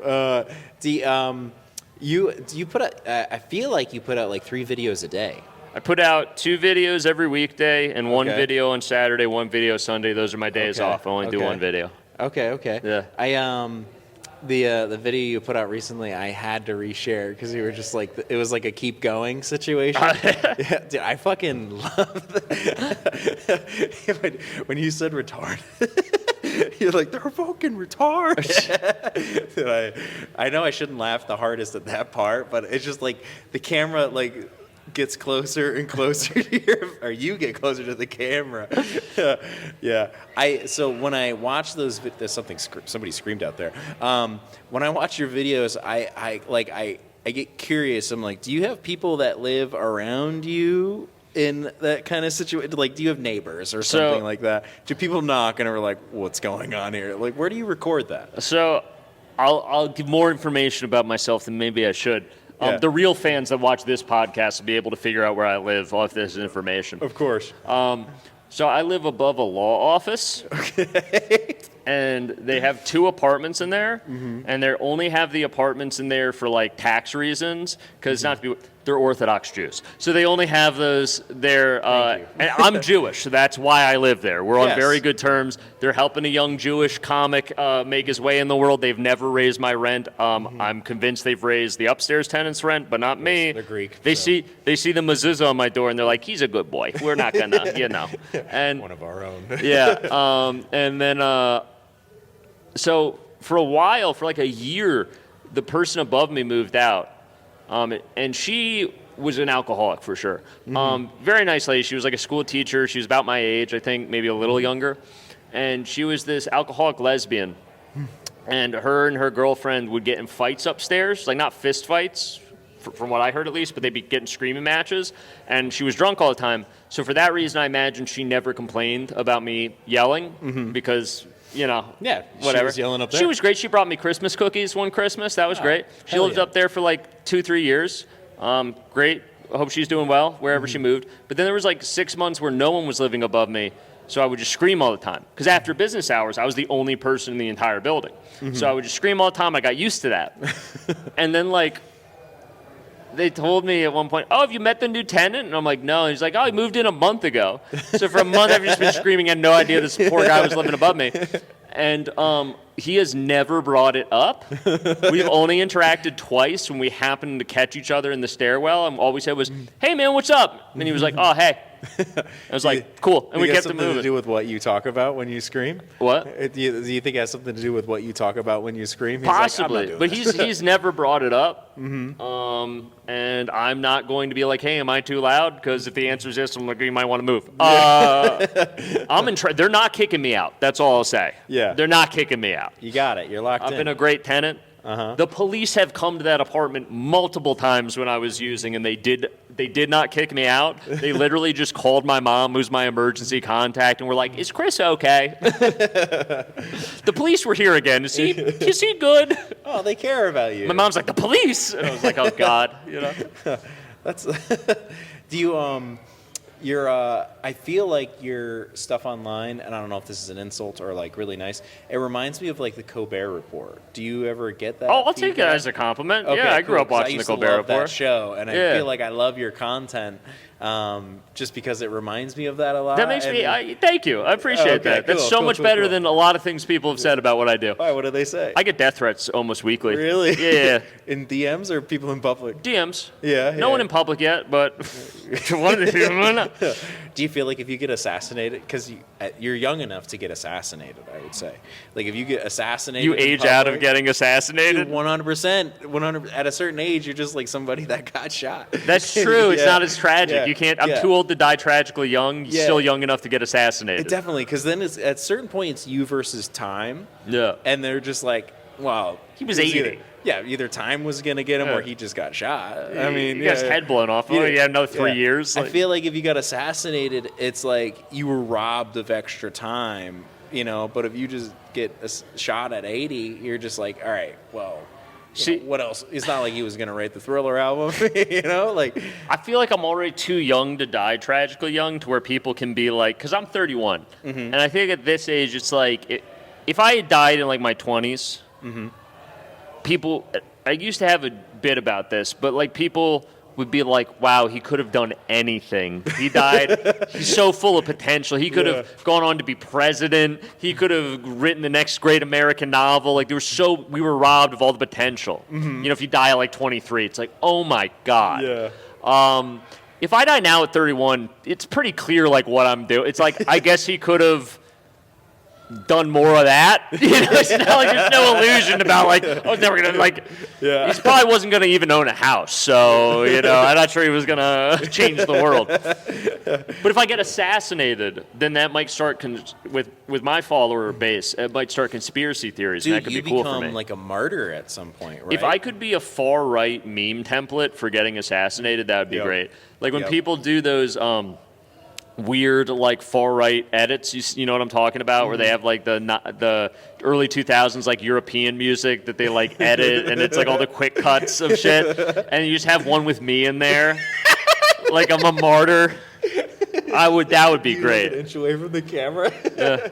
S3: You put out, I feel like you put out like 3 videos a day.
S2: I put out 2 videos every weekday and 1 video on Saturday, 1 video Sunday. Those are my days off. I only do 1 video.
S3: Okay.
S2: Yeah.
S3: The video you put out recently, I had to reshare because you were just like, it was like a keep going situation. Yeah, dude, I fucking love that. When you said retarded, you're like, they're fucking retarded. Dude, I know I shouldn't laugh the hardest at that part, but it's just like the camera like gets closer and closer to or you get closer to the camera. Yeah. So when I watch those, there's somebody screamed out there. When I watch your videos, I get curious. I'm like, do you have people that live around you in that kind of situation? Like, do you have neighbors or something like that? Do people knock and are like, what's going on here? Like, where do you record that?
S2: So I'll give more information about myself than maybe I should. The real fans that watch this podcast will be able to figure out where I live off this information.
S3: Of course.
S2: So I live above a law office. Okay. And they have 2 apartments in there, and they only have the apartments in there for like tax reasons, because they're Orthodox Jews, so they only have those there. And I'm Jewish, so that's why I live there. We're on very good terms. They're helping a young Jewish comic make his way in the world. They've never raised my rent. I'm convinced they've raised the upstairs tenants' rent, but not me.
S3: They're Greek.
S2: They see the mezuzah on my door, and they're like, "He's a good boy. We're not gonna, And
S3: one of our own.
S2: And then. So for a while, for like a year, the person above me moved out, and she was an alcoholic for sure. Very nice lady. She was like a school teacher. She was about my age, I think, maybe a little younger, and she was this alcoholic lesbian. And her girlfriend would get in fights upstairs, like not fist fights, from what I heard at least, but they'd be getting screaming matches. And she was drunk all the time. So for that reason, I imagine she never complained about me yelling because. Whatever.
S3: She was yelling up there.
S2: She was great. She brought me Christmas cookies one Christmas. That was great. She lived up there for like 2-3 years. Great. I hope she's doing well wherever she moved. But then there was like 6 months where no one was living above me. So I would just scream all the time. Because after business hours, I was the only person in the entire building. So I would just scream all the time. I got used to that. And then they told me at one point, "Oh, have you met the new tenant?" And I'm like, "No." And he's like, "Oh, he moved in a month ago." So for a month, I've just been screaming. I had no idea this poor guy was living above me. And he has never brought it up. We've only interacted twice when we happened to catch each other in the stairwell. And all we said was, "Hey, man, what's up?" And he was like, "Oh, hey." I was like, "Cool." And we kept it moving.
S3: Something to do with what you talk about when you scream?
S2: What?
S3: Do you think it has something to do with what you talk about when you scream?
S2: Possibly,
S3: like,
S2: but he's never brought it up. And I'm not going to be like, "Hey, am I too loud?" Because if the answer is yes, I'm like, "You might want to move." They're not kicking me out. That's all I'll say.
S3: Yeah.
S2: They're not kicking me out.
S3: You got it. You're locked in.
S2: I've been a great tenant. The police have come to that apartment multiple times when I was using, and they did not kick me out. They literally just called my mom, who's my emergency contact, and were like, "Is Chris okay?" The police were here again. Is he good?
S3: Oh, they care about you.
S2: My mom's like, "The police," and I was like, "Oh God,"
S3: That's. Do you I feel like your stuff online, and I don't know if this is an insult or like really nice. It reminds me of like the Colbert Report. Do you ever get that?
S2: Oh, I'll take it
S3: feedback?
S2: as a compliment.
S3: Okay,
S2: yeah, I
S3: cool,
S2: grew up
S3: 'cause I
S2: watching the
S3: used to
S2: Colbert
S3: love that
S2: Report.
S3: show, and I
S2: Yeah.
S3: feel like I love your content, just because it reminds me of that a lot.
S2: That makes me. Thank you. I appreciate
S3: Oh, okay,
S2: that. That's
S3: cool,
S2: so
S3: cool,
S2: much
S3: cool,
S2: better
S3: cool.
S2: than a lot of things people have said about what I do.
S3: Why? What do they say?
S2: I get death threats almost weekly.
S3: Really?
S2: Yeah.
S3: In DMs or people in public?
S2: DMs.
S3: Yeah.
S2: No one in public yet, but one of them.
S3: Do you feel like if you get assassinated, because you're young enough to get assassinated, I would say, like if you get assassinated,
S2: You
S3: in
S2: age out of
S3: public,
S2: getting assassinated.
S3: 100%, 100. At a certain age, you're just like somebody that got shot.
S2: That's true. It's
S3: Yeah.
S2: not as tragic.
S3: Yeah.
S2: You can't. I'm
S3: Yeah.
S2: too old to die tragically young.
S3: Yeah.
S2: Still young enough to get assassinated.
S3: Definitely, because then it's at certain points you versus time,
S2: Yeah.
S3: and they're just like, well,
S2: He was
S3: it's
S2: 80.
S3: either time was gonna get him or he just got shot. I mean,
S2: he got his head blown off. Oh, yeah, another 3 years.
S3: I feel like if you got assassinated, it's like you were robbed of extra time, But if you just get shot at 80, you're just like, all right, well,
S2: See-
S3: what else? It's not like he was gonna write the Thriller album, Like,
S2: I feel like I'm already too young to die tragically young to where people can be like, because I'm 31.
S3: Mm-hmm.
S2: And I think at this age, it's like, if I had died in like my 20s,
S3: Mm-hmm.
S2: people, I used to have a bit about this, but like people would be like, wow, he could have done anything. He died. He's so full of potential. He could have gone on to be president. He could have written the next great American novel. Like we were robbed of all the potential. If you die at like 23, it's like, oh my God.
S3: yeah,
S2: If I die now at 31, it's pretty clear like what I'm doing. It's like, I guess he could have done more of that. It's not like there's no illusion about like, I was never gonna like.
S3: Yeah.
S2: He probably wasn't gonna even own a house, so I'm not sure he was gonna change the world. But if I get assassinated, then that might start with my follower base. It might start conspiracy theories, and that
S3: dude,
S2: could
S3: you
S2: be cool
S3: become
S2: for me.
S3: like a martyr at some point, right?
S2: If I could be a far right meme template for getting assassinated, that would be
S3: Yep.
S2: great. Like when
S3: Yep.
S2: people do those weird like far right edits, you know what I'm talking about, where they have like the early 2000s like European music that they like edit, and it's like all the quick cuts of shit, and you just have one with me in there, like I'm a martyr. That would be
S3: An
S2: great.
S3: inch away from the camera.
S2: Yeah.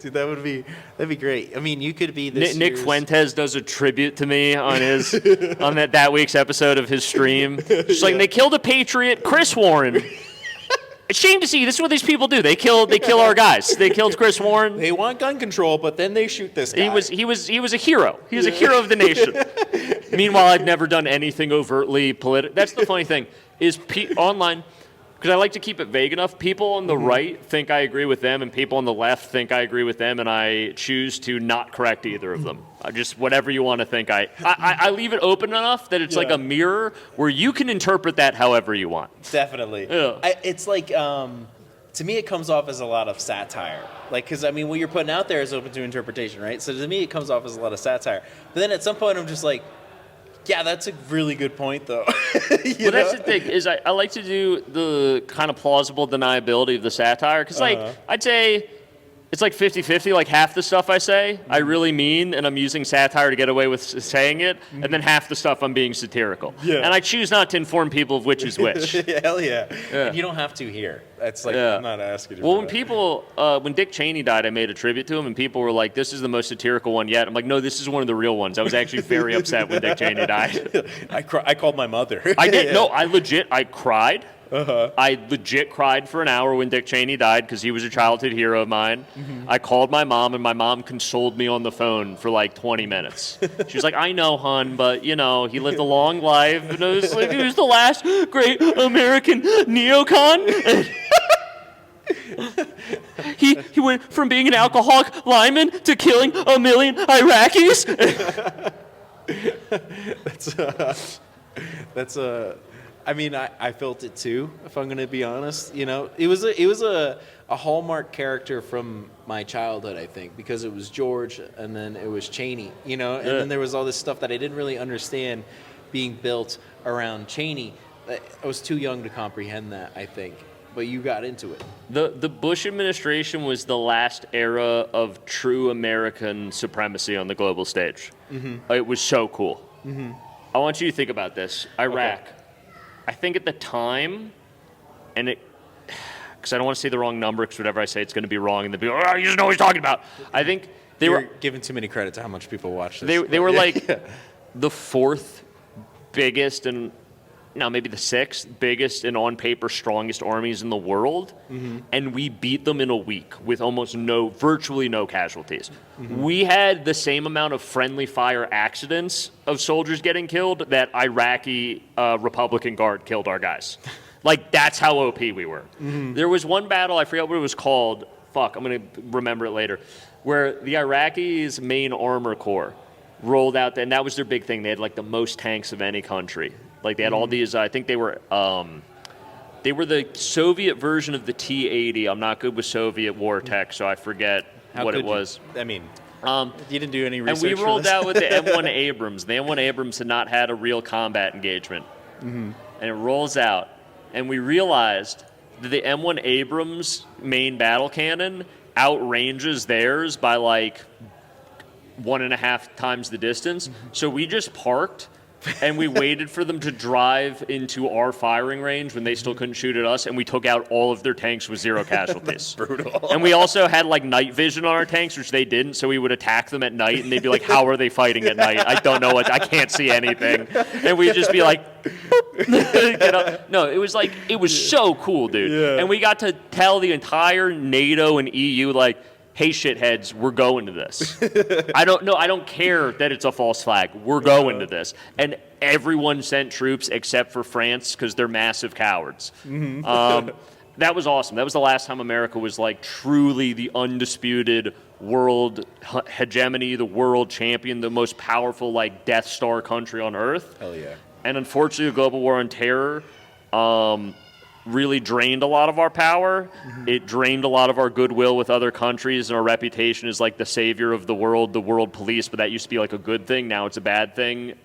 S3: Dude, that'd be great. I mean, you could be this
S2: Nick
S3: year's-
S2: Fuentes does a tribute to me on his on that week's episode of his stream. Just like they killed a patriot, Chris Warren. It's a shame to see. This is what these people do. They kill our guys. They killed Chris Warren.
S3: They want gun control, but then they shoot this guy.
S2: He was a hero. He was a hero of the nation. Meanwhile, I've never done anything overtly political. That's the funny thing is online, because I like to keep it vague enough. People on the right think I agree with them, and people on the left think I agree with them, and I choose to not correct either of them. Just whatever you want to think. I leave it open enough that it's like a mirror where you can interpret that however you want.
S3: Definitely.
S2: Yeah.
S3: It's like, to me, it comes off as a lot of satire. Like, because, I mean, what you're putting out there is open to interpretation, right? So to me, it comes off as a lot of satire. But then at some point, I'm just like, yeah, that's a really good point, though.
S2: Well, that's the thing, is I like to do the kind of plausible deniability of the satire, because, like, I'd say it's like 50-50, like half the stuff I say I really mean, and I'm using satire to get away with saying it, and then half the stuff I'm being satirical.
S3: Yeah.
S2: And I choose not to inform people of which is which.
S3: Hell yeah.
S2: Yeah.
S3: And you don't have to here. That's like,
S2: Yeah.
S3: I'm not asking you
S2: Well,
S3: for
S2: when
S3: that.
S2: people, when Dick Cheney died, I made a tribute to him, and people were like, this is the most satirical one yet. I'm like, no, this is one of the real ones. I was actually very upset when Dick Cheney died.
S3: I called my mother.
S2: I did. No, I cried. I legit cried for an hour when Dick Cheney died because he was a childhood hero of mine. I called my mom, and my mom consoled me on the phone for like 20 minutes. She was like, I know, hon, but, he lived a long life. And it was like, he was the last great American neocon. He went from being an alcoholic lineman to killing 1 million Iraqis.
S3: I mean, I felt it too, if I'm going to be honest. It was a hallmark character from my childhood, I think, because it was George and then it was Cheney, and then there was all this stuff that I didn't really understand being built around Cheney. I was too young to comprehend that, I think. But you got into it.
S2: The Bush administration was the last era of true American supremacy on the global stage. It was so cool. I want you to think about this. Iraq. I think at the time, and because I don't want to say the wrong number, because whatever I say, it's going to be wrong, and they'll be like, oh, you just know what he's talking about. I think
S3: You're giving too many credit to how much people watch this.
S2: They were like the fourth biggest and maybe the sixth biggest and on paper strongest armies in the world, and we beat them in a week with virtually no casualties. We had the same amount of friendly fire accidents of soldiers getting killed that Iraqi Republican Guard killed our guys. Like, that's how OP we were. There was one battle, I forget what it was called. Fuck, I'm going to remember it later. Where the Iraqis' main armor corps rolled out, and that was their big thing. They had like the most tanks of any country. Like they had all these. I think they were the Soviet version of the T-80. I'm not good with Soviet war tech, so I forget what it was.
S3: You didn't do any research.
S2: And we rolled out with the M1 Abrams. The M1 Abrams had not had a real combat engagement, and it rolls out, and we realized that the M1 Abrams main battle cannon outranges theirs by like 1.5 times the distance. So we just parked and we waited for them to drive into our firing range when they still couldn't shoot at us, and we took out all of their tanks with 0 casualties.
S3: Brutal.
S2: And we also had like night vision on our tanks, which they didn't, so we would attack them at night and they'd be like, how are they fighting at night? I don't know I can't see anything. And we'd just be like, get up. No, it was so cool, dude.
S3: Yeah.
S2: And we got to tell the entire NATO and EU, like, hey, shitheads, we're going to this. I don't care that it's a false flag. We're going to this. And everyone sent troops except for France because they're massive cowards. That was awesome. That was the last time America was like truly the undisputed world hegemony, the world champion, the most powerful like Death Star country on Earth.
S3: Hell yeah.
S2: And unfortunately, the global war on terror really drained a lot of our power. It drained a lot of our goodwill with other countries, and our reputation as like the savior of the world police, but that used to be like a good thing. Now it's a bad thing.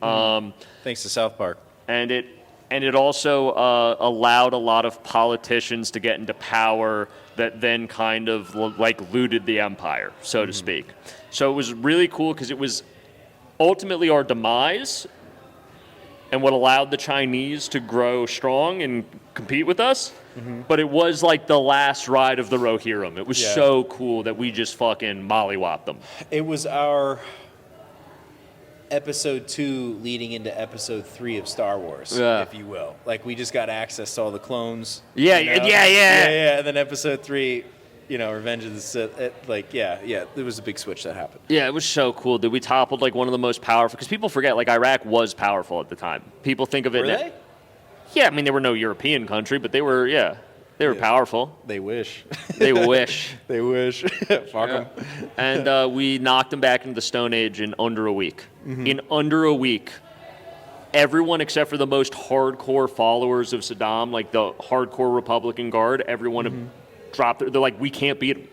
S3: Thanks to South Park.
S2: And it also allowed a lot of politicians to get into power that then kind of like looted the empire, so to speak. So it was really cool because it was ultimately our demise and what allowed the Chinese to grow strong and compete with us. But it was like the last ride of the Rohirrim. It was so cool that we just fucking mollywopped them.
S3: It was our episode 2 leading into episode 3 of Star Wars, if you will. Like, we just got access to all the clones.
S2: Yeah.
S3: And then episode 3, Revenge of the Sith. There was a big switch that happened.
S2: Yeah, it was so cool, dude. We toppled like one of the most powerful, because people forget, like, Iraq was powerful at the time. People think of it.
S3: Were they?
S2: Yeah, I mean, they were no European country, but they were, they were powerful.
S3: They wish.
S2: They wish.
S3: They wish. Fuck them.
S2: And we knocked them back into the Stone Age in under a week. In under a week, everyone except for the most hardcore followers of Saddam, like the hardcore Republican Guard, everyone dropped. They're like, we can't beat them.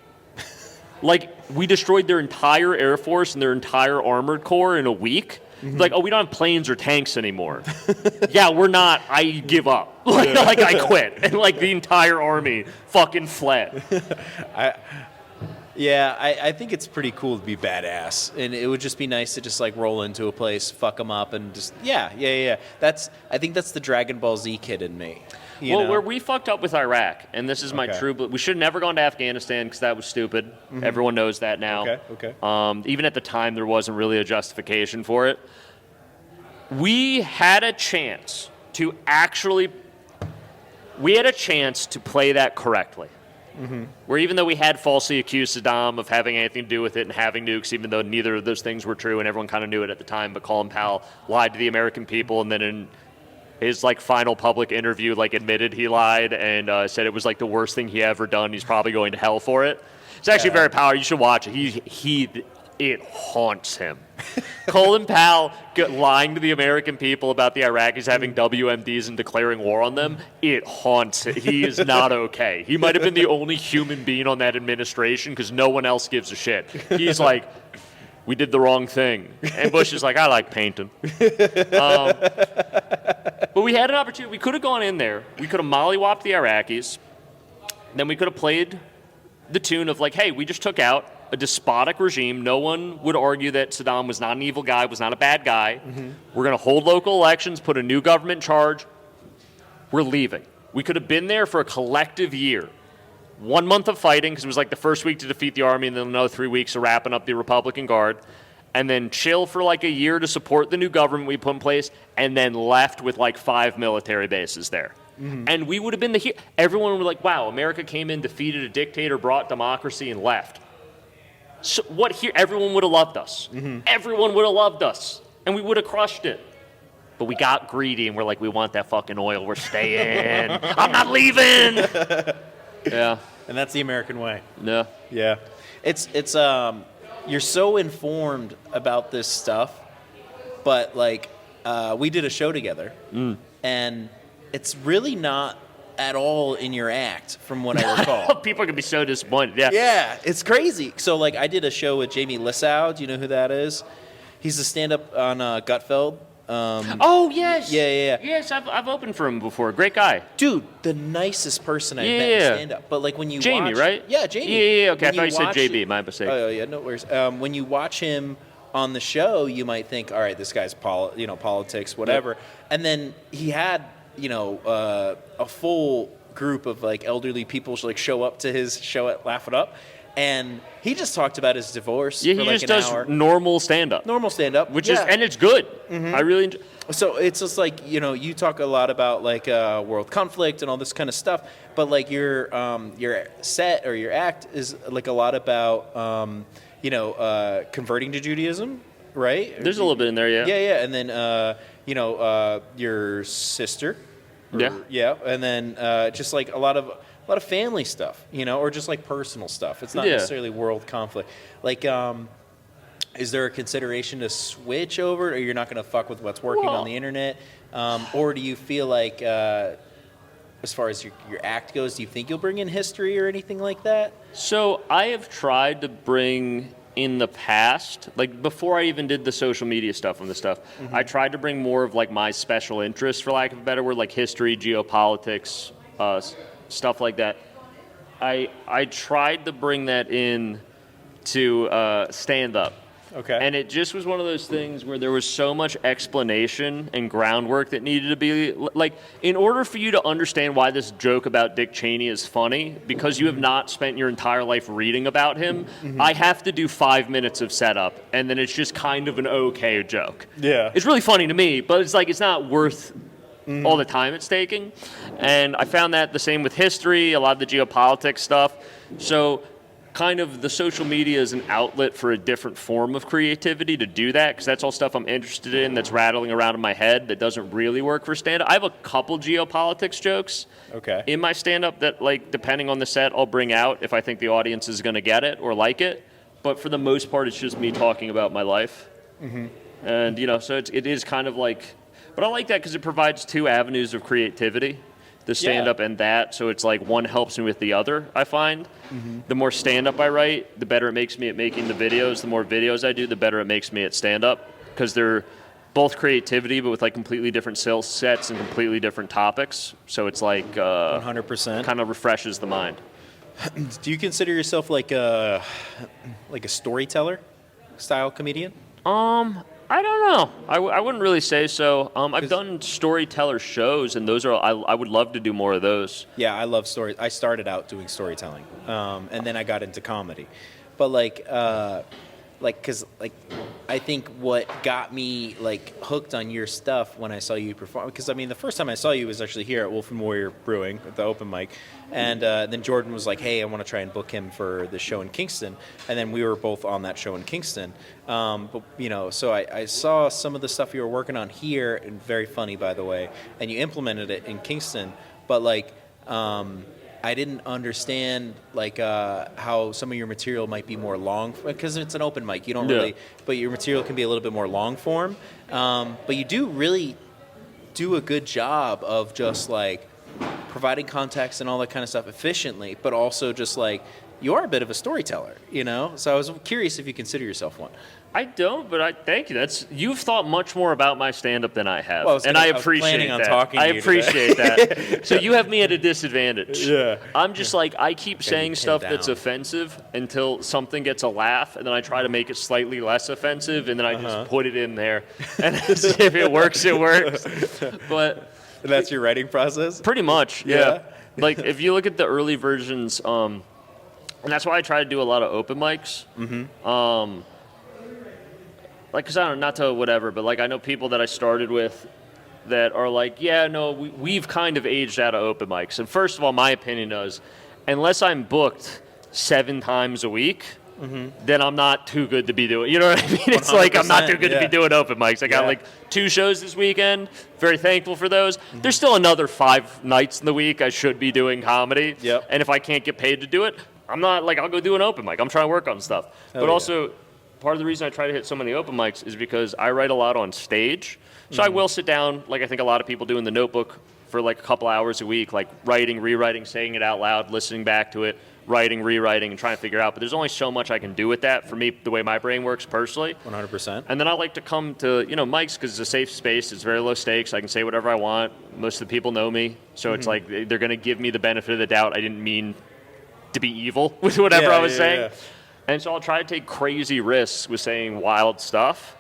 S2: Like, we destroyed their entire Air Force and their entire armored corps in a week. Like, oh, we don't have planes or tanks anymore. Yeah, we're not. I give up. Like I quit. And, like, the entire army fucking fled.
S3: I think it's pretty cool to be badass. And it would just be nice to just, like, roll into a place, fuck them up, and just, I think that's the Dragon Ball Z kid in me.
S2: Where we fucked up with Iraq, and this is my true, but we should have never gone to Afghanistan because that was stupid. Everyone knows that now.
S3: Okay.
S2: Even at the time, there wasn't really a justification for it. We had a chance to play that correctly. Where even though we had falsely accused Saddam of having anything to do with it and having nukes, even though neither of those things were true and everyone kind of knew it at the time, but Colin Powell lied to the American people, and then in his like final public interview, like admitted he lied and said it was like the worst thing he ever done. He's probably going to hell for it. It's actually very powerful. You should watch it. It haunts him. Colin Powell lying to the American people about the Iraqis having WMDs and declaring war on them. It haunts him. He is not okay. He might have been the only human being on that administration because no one else gives a shit. He's like, we did the wrong thing. And Bush is like, I like painting. But we had an opportunity. We could have gone in there. We could have mollywopped the Iraqis. Then we could have played the tune of like, hey, we just took out a despotic regime. No one would argue that Saddam was not an evil guy, was not a bad guy. We're going to hold local elections, put a new government in charge. We're leaving. We could have been there for a collective year 1 month of fighting, because it was like the first week to defeat the army, and then another 3 weeks of wrapping up the Republican Guard, and then chill for like a year to support the new government we put in place, and then left with like 5 military bases there. And we would have been everyone would be like, wow, America came in, defeated a dictator, brought democracy, and left. So what here? Everyone would have loved us. Everyone would have loved us, and we would have crushed it. But we got greedy, and we're like, we want that fucking oil. We're staying. I'm not leaving. Yeah.
S3: And that's the American way.
S2: No.
S3: Yeah. It's you're so informed about this stuff, but like we did a show together, and it's really not at all in your act, from what I recall.
S2: People are gonna be so disappointed. Yeah.
S3: Yeah, it's crazy. So like I did a show with Jamie Lissow. Do you know who that is? He's a stand-up on Gutfeld.
S2: Oh yes.
S3: Yeah.
S2: Yes, I've opened for him before. Great guy.
S3: Dude, the nicest person I've met in stand-up. But like when you
S2: Jamie,
S3: watch,
S2: right?
S3: Yeah, Jamie.
S2: Yeah. Okay,
S3: When
S2: I thought you said
S3: watch-
S2: JB. My mistake.
S3: Oh yeah, no worries. When you watch him on the show, you might think, all right, this guy's politics, whatever. And then he had a full group of like elderly people like show up to his show at Laugh It Up, and he just talked about his divorce.
S2: Yeah,
S3: for
S2: he
S3: like
S2: just
S3: an
S2: does
S3: hour.
S2: normal stand-up.
S3: Normal stand-up,
S2: Which is, and it's good. I really enjoy.
S3: So it's just like, you talk a lot about like world conflict and all this kind of stuff, but like your set or your act is like a lot about converting to Judaism, right?
S2: There's a little bit in there, yeah.
S3: Yeah, and then your sister.
S2: Yeah.
S3: And then just like a lot of family stuff, or just like personal stuff. It's not
S2: Yeah.
S3: necessarily world conflict. Like, is there a consideration to switch over, or you're not going to fuck with what's working on the internet? Or do you feel like, as far as your act goes, do you think you'll bring in history or anything like that?
S2: So I have tried to bring in the past, like before I even did the social media stuff and the stuff, I tried to bring more of like my special interests, for lack of a better word, like history, geopolitics, stuff like that. I tried to bring that in to stand up.
S3: Okay.
S2: And it just was one of those things where there was so much explanation and groundwork that needed to be, like, in order for you to understand why this joke about Dick Cheney is funny, because you have not spent your entire life reading about him, I have to do 5 minutes of setup, and then it's just kind of an okay joke.
S3: Yeah.
S2: It's really funny to me, but it's like, it's not worth all the time it's taking. And I found that the same with history, a lot of the geopolitics stuff. So kind of the social media is an outlet for a different form of creativity to do that, because that's all stuff I'm interested in that's rattling around in my head that doesn't really work for stand-up. I have a couple geopolitics jokes in my stand-up that, like, depending on the set, I'll bring out if I think the audience is going to get it or like it. But for the most part, it's just me talking about my life. And, so it is kind of like... But I like that because it provides two avenues of creativity. The stand-up and that, so it's like one helps me with the other, I find. The more stand-up I write, the better it makes me at making the videos. The more videos I do, the better it makes me at stand-up, because they're both creativity, but with like completely different skill sets and completely different topics. So it's like
S3: 100%.
S2: kind of refreshes the mind.
S3: Do you consider yourself like a storyteller style comedian?
S2: I don't know. I wouldn't really say so. I've done storyteller shows, and those are I would love to do more of those.
S3: Yeah, I love stories. I started out doing storytelling, and then I got into comedy. But because I think what got me like hooked on your stuff when I saw you perform, because I mean the first time I saw you was actually here at Wolf and Warrior Brewing at the open mic, and then Jordan was like, hey, I want to try and book him for the show in Kingston, and then we were both on that show in Kingston. So I saw some of the stuff you were working on here, and very funny, by the way, and you implemented it in Kingston, but I didn't understand how some of your material might be more long, because it's an open mic. You don't really, but your material can be a little bit more long form. But you do really do a good job of just like providing context and all that kind of stuff efficiently, but also just like you are a bit of a storyteller, So I was curious if you consider yourself one.
S2: I don't, but I thank you. You've thought much more about my stand-up than I have,
S3: Well,
S2: I appreciate that. I appreciate that. So you have me at a disadvantage.
S3: Yeah.
S2: I'm just like, I keep saying
S3: pinned
S2: stuff that's
S3: down.
S2: offensive until something gets a laugh, and then I try to make it slightly less offensive, and then I just put it in there, and if it works, it works. But
S3: And that's your writing process?
S2: pretty much, yeah. Like, if you look at the early versions, and that's why I try to do a lot of open mics. Like, because I don't know, not to whatever, but like I know people that I started with that are like, yeah, no, we've kind of aged out of open mics. And first of all, my opinion is, unless I'm booked 7 times a week, then I'm not too good to be doing. You know what I mean? It's like I'm not too good to be doing open mics. I got like 2 shows this weekend. Very thankful for those. There's still another 5 nights in the week I should be doing comedy.
S3: Yep.
S2: And if I can't get paid to do it, I'm not like I'll go do an open mic. I'm trying to work on stuff. But also, part of the reason I try to hit so many open mics is because I write a lot on stage. So I will sit down, like I think a lot of people do in the notebook, for like a couple hours a week, like writing, rewriting, saying it out loud, listening back to it, writing, rewriting, and trying to figure out. But there's only so much I can do with that for me, the way my brain works personally.
S3: 100%.
S2: And then I like to come to, mics because it's a safe space. It's very low stakes. I can say whatever I want. Most of the people know me. So it's like they're going to give me the benefit of the doubt. I didn't mean to be evil with whatever I was saying. Yeah. And so I'll try to take crazy risks with saying wild stuff.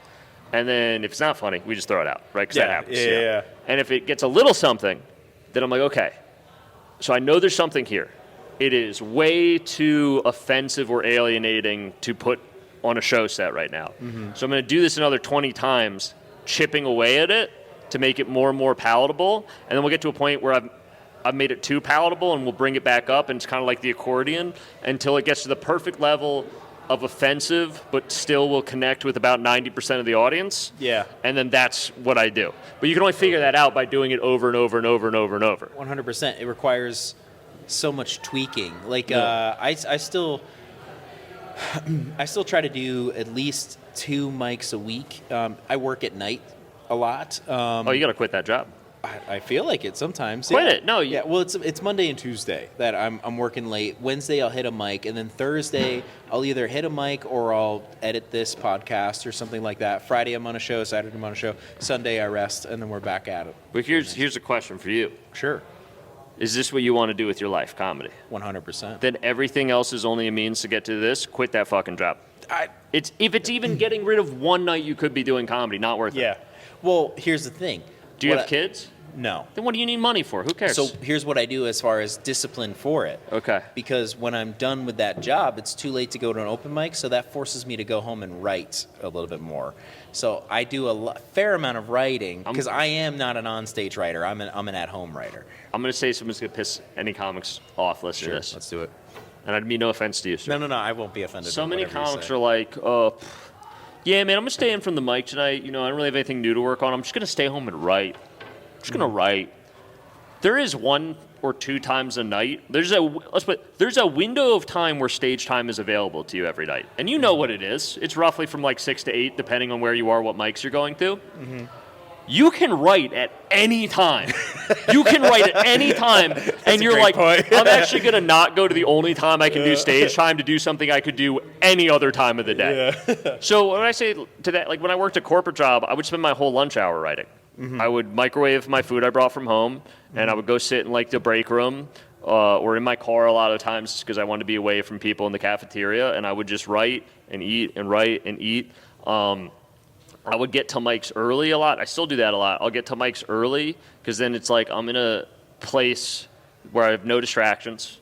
S2: And then if it's not funny, we just throw it out, right? Because that happens.
S3: Yeah.
S2: And if it gets a little something, then I'm like, okay, so I know there's something here. It is way too offensive or alienating to put on a show set right now. So I'm going to do this another 20 times, chipping away at it to make it more and more palatable. And then we'll get to a point where I've made it too palatable, and we'll bring it back up, and it's kind of like the accordion until it gets to the perfect level of offensive, but still will connect with about 90% of the audience.
S3: Yeah.
S2: And then that's what I do. But you can only figure that out by doing it over and over and over and over and over.
S3: 100%. It requires so much tweaking. Like, I still try to do at least 2 mics a week. I work at night a lot.
S2: You got to quit that job.
S3: I feel like it sometimes.
S2: Quit it. No.
S3: Well, it's Monday and Tuesday that I'm working late. Wednesday I'll hit a mic, and then Thursday I'll either hit a mic or I'll edit this podcast or something like that. Friday I'm on a show. Saturday I'm on a show. Sunday I rest, and then we're back at it.
S2: But here's a question for you.
S3: Sure.
S2: Is this what you want to do with your life, comedy?
S3: 100%.
S2: Then everything else is only a means to get to this. Quit that fucking job. If it's even getting rid of one night you could be doing comedy, not worth it.
S3: Yeah. Well, here's the thing.
S2: Do you have kids?
S3: No.
S2: Then what do you need money for? Who cares?
S3: So here's what I do as far as discipline for it.
S2: Okay.
S3: Because when I'm done with that job, it's too late to go to an open mic, so that forces me to go home and write a little bit more. So I do a fair amount of writing because I am not an onstage writer. I'm an at-home writer.
S2: I'm going to say something's going to piss any comics off listening to this.
S3: Let's do it.
S2: And I'd mean no offense to you, sir.
S3: No, I won't be offended.
S2: So many comics are like, yeah, man, I'm going to stay in from the mic tonight. I don't really have anything new to work on. I'm just going to stay home and write. I'm just going to write. There is 1 or 2 times a night. There's a window of time where stage time is available to you every night. And you know what it is. It's roughly from like 6 to 8, depending on where you are, what mics you're going to. You can write at any time. You can write at any time. And you're like, I'm actually going to not go to the only time I can do stage time to do something I could do any other time of the day. Yeah. So when I say to that, like when I worked a corporate job, I would spend my whole lunch hour writing. I would microwave my food I brought from home, and I would go sit in like the break room or in my car a lot of times because I wanted to be away from people in the cafeteria, and I would just write and eat and write and eat. I would get to mics early a lot. I still do that a lot. I'll get to mics early because then it's like I'm in a place where I have no distractions,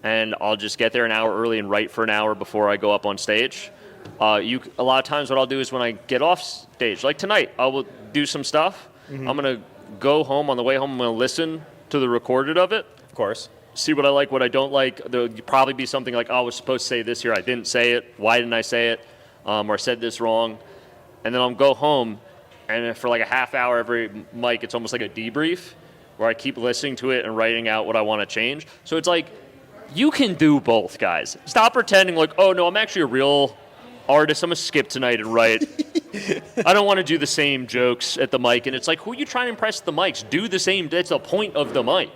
S2: and I'll just get there an hour early and write for an hour before I go up on stage. A lot of times what I'll do is when I get off stage, like tonight, I will do some stuff. I'm going to go home. On the way home, I'm going to listen to the recorded of it.
S3: Of course.
S2: See what I like, what I don't like. There'll probably be something like, I was supposed to say this here. I didn't say it. Why didn't I say it? Or I said this wrong. And then I'll go home, and for like a half hour every mic, it's almost like a debrief where I keep listening to it and writing out what I want to change. So it's like, you can do both, guys. Stop pretending like, oh, no, I'm actually a real artist. I'm going to skip tonight and write. I don't want to do the same jokes at the mic. And it's like, who are you trying to impress at the mics? Do the same. That's the point of the mic.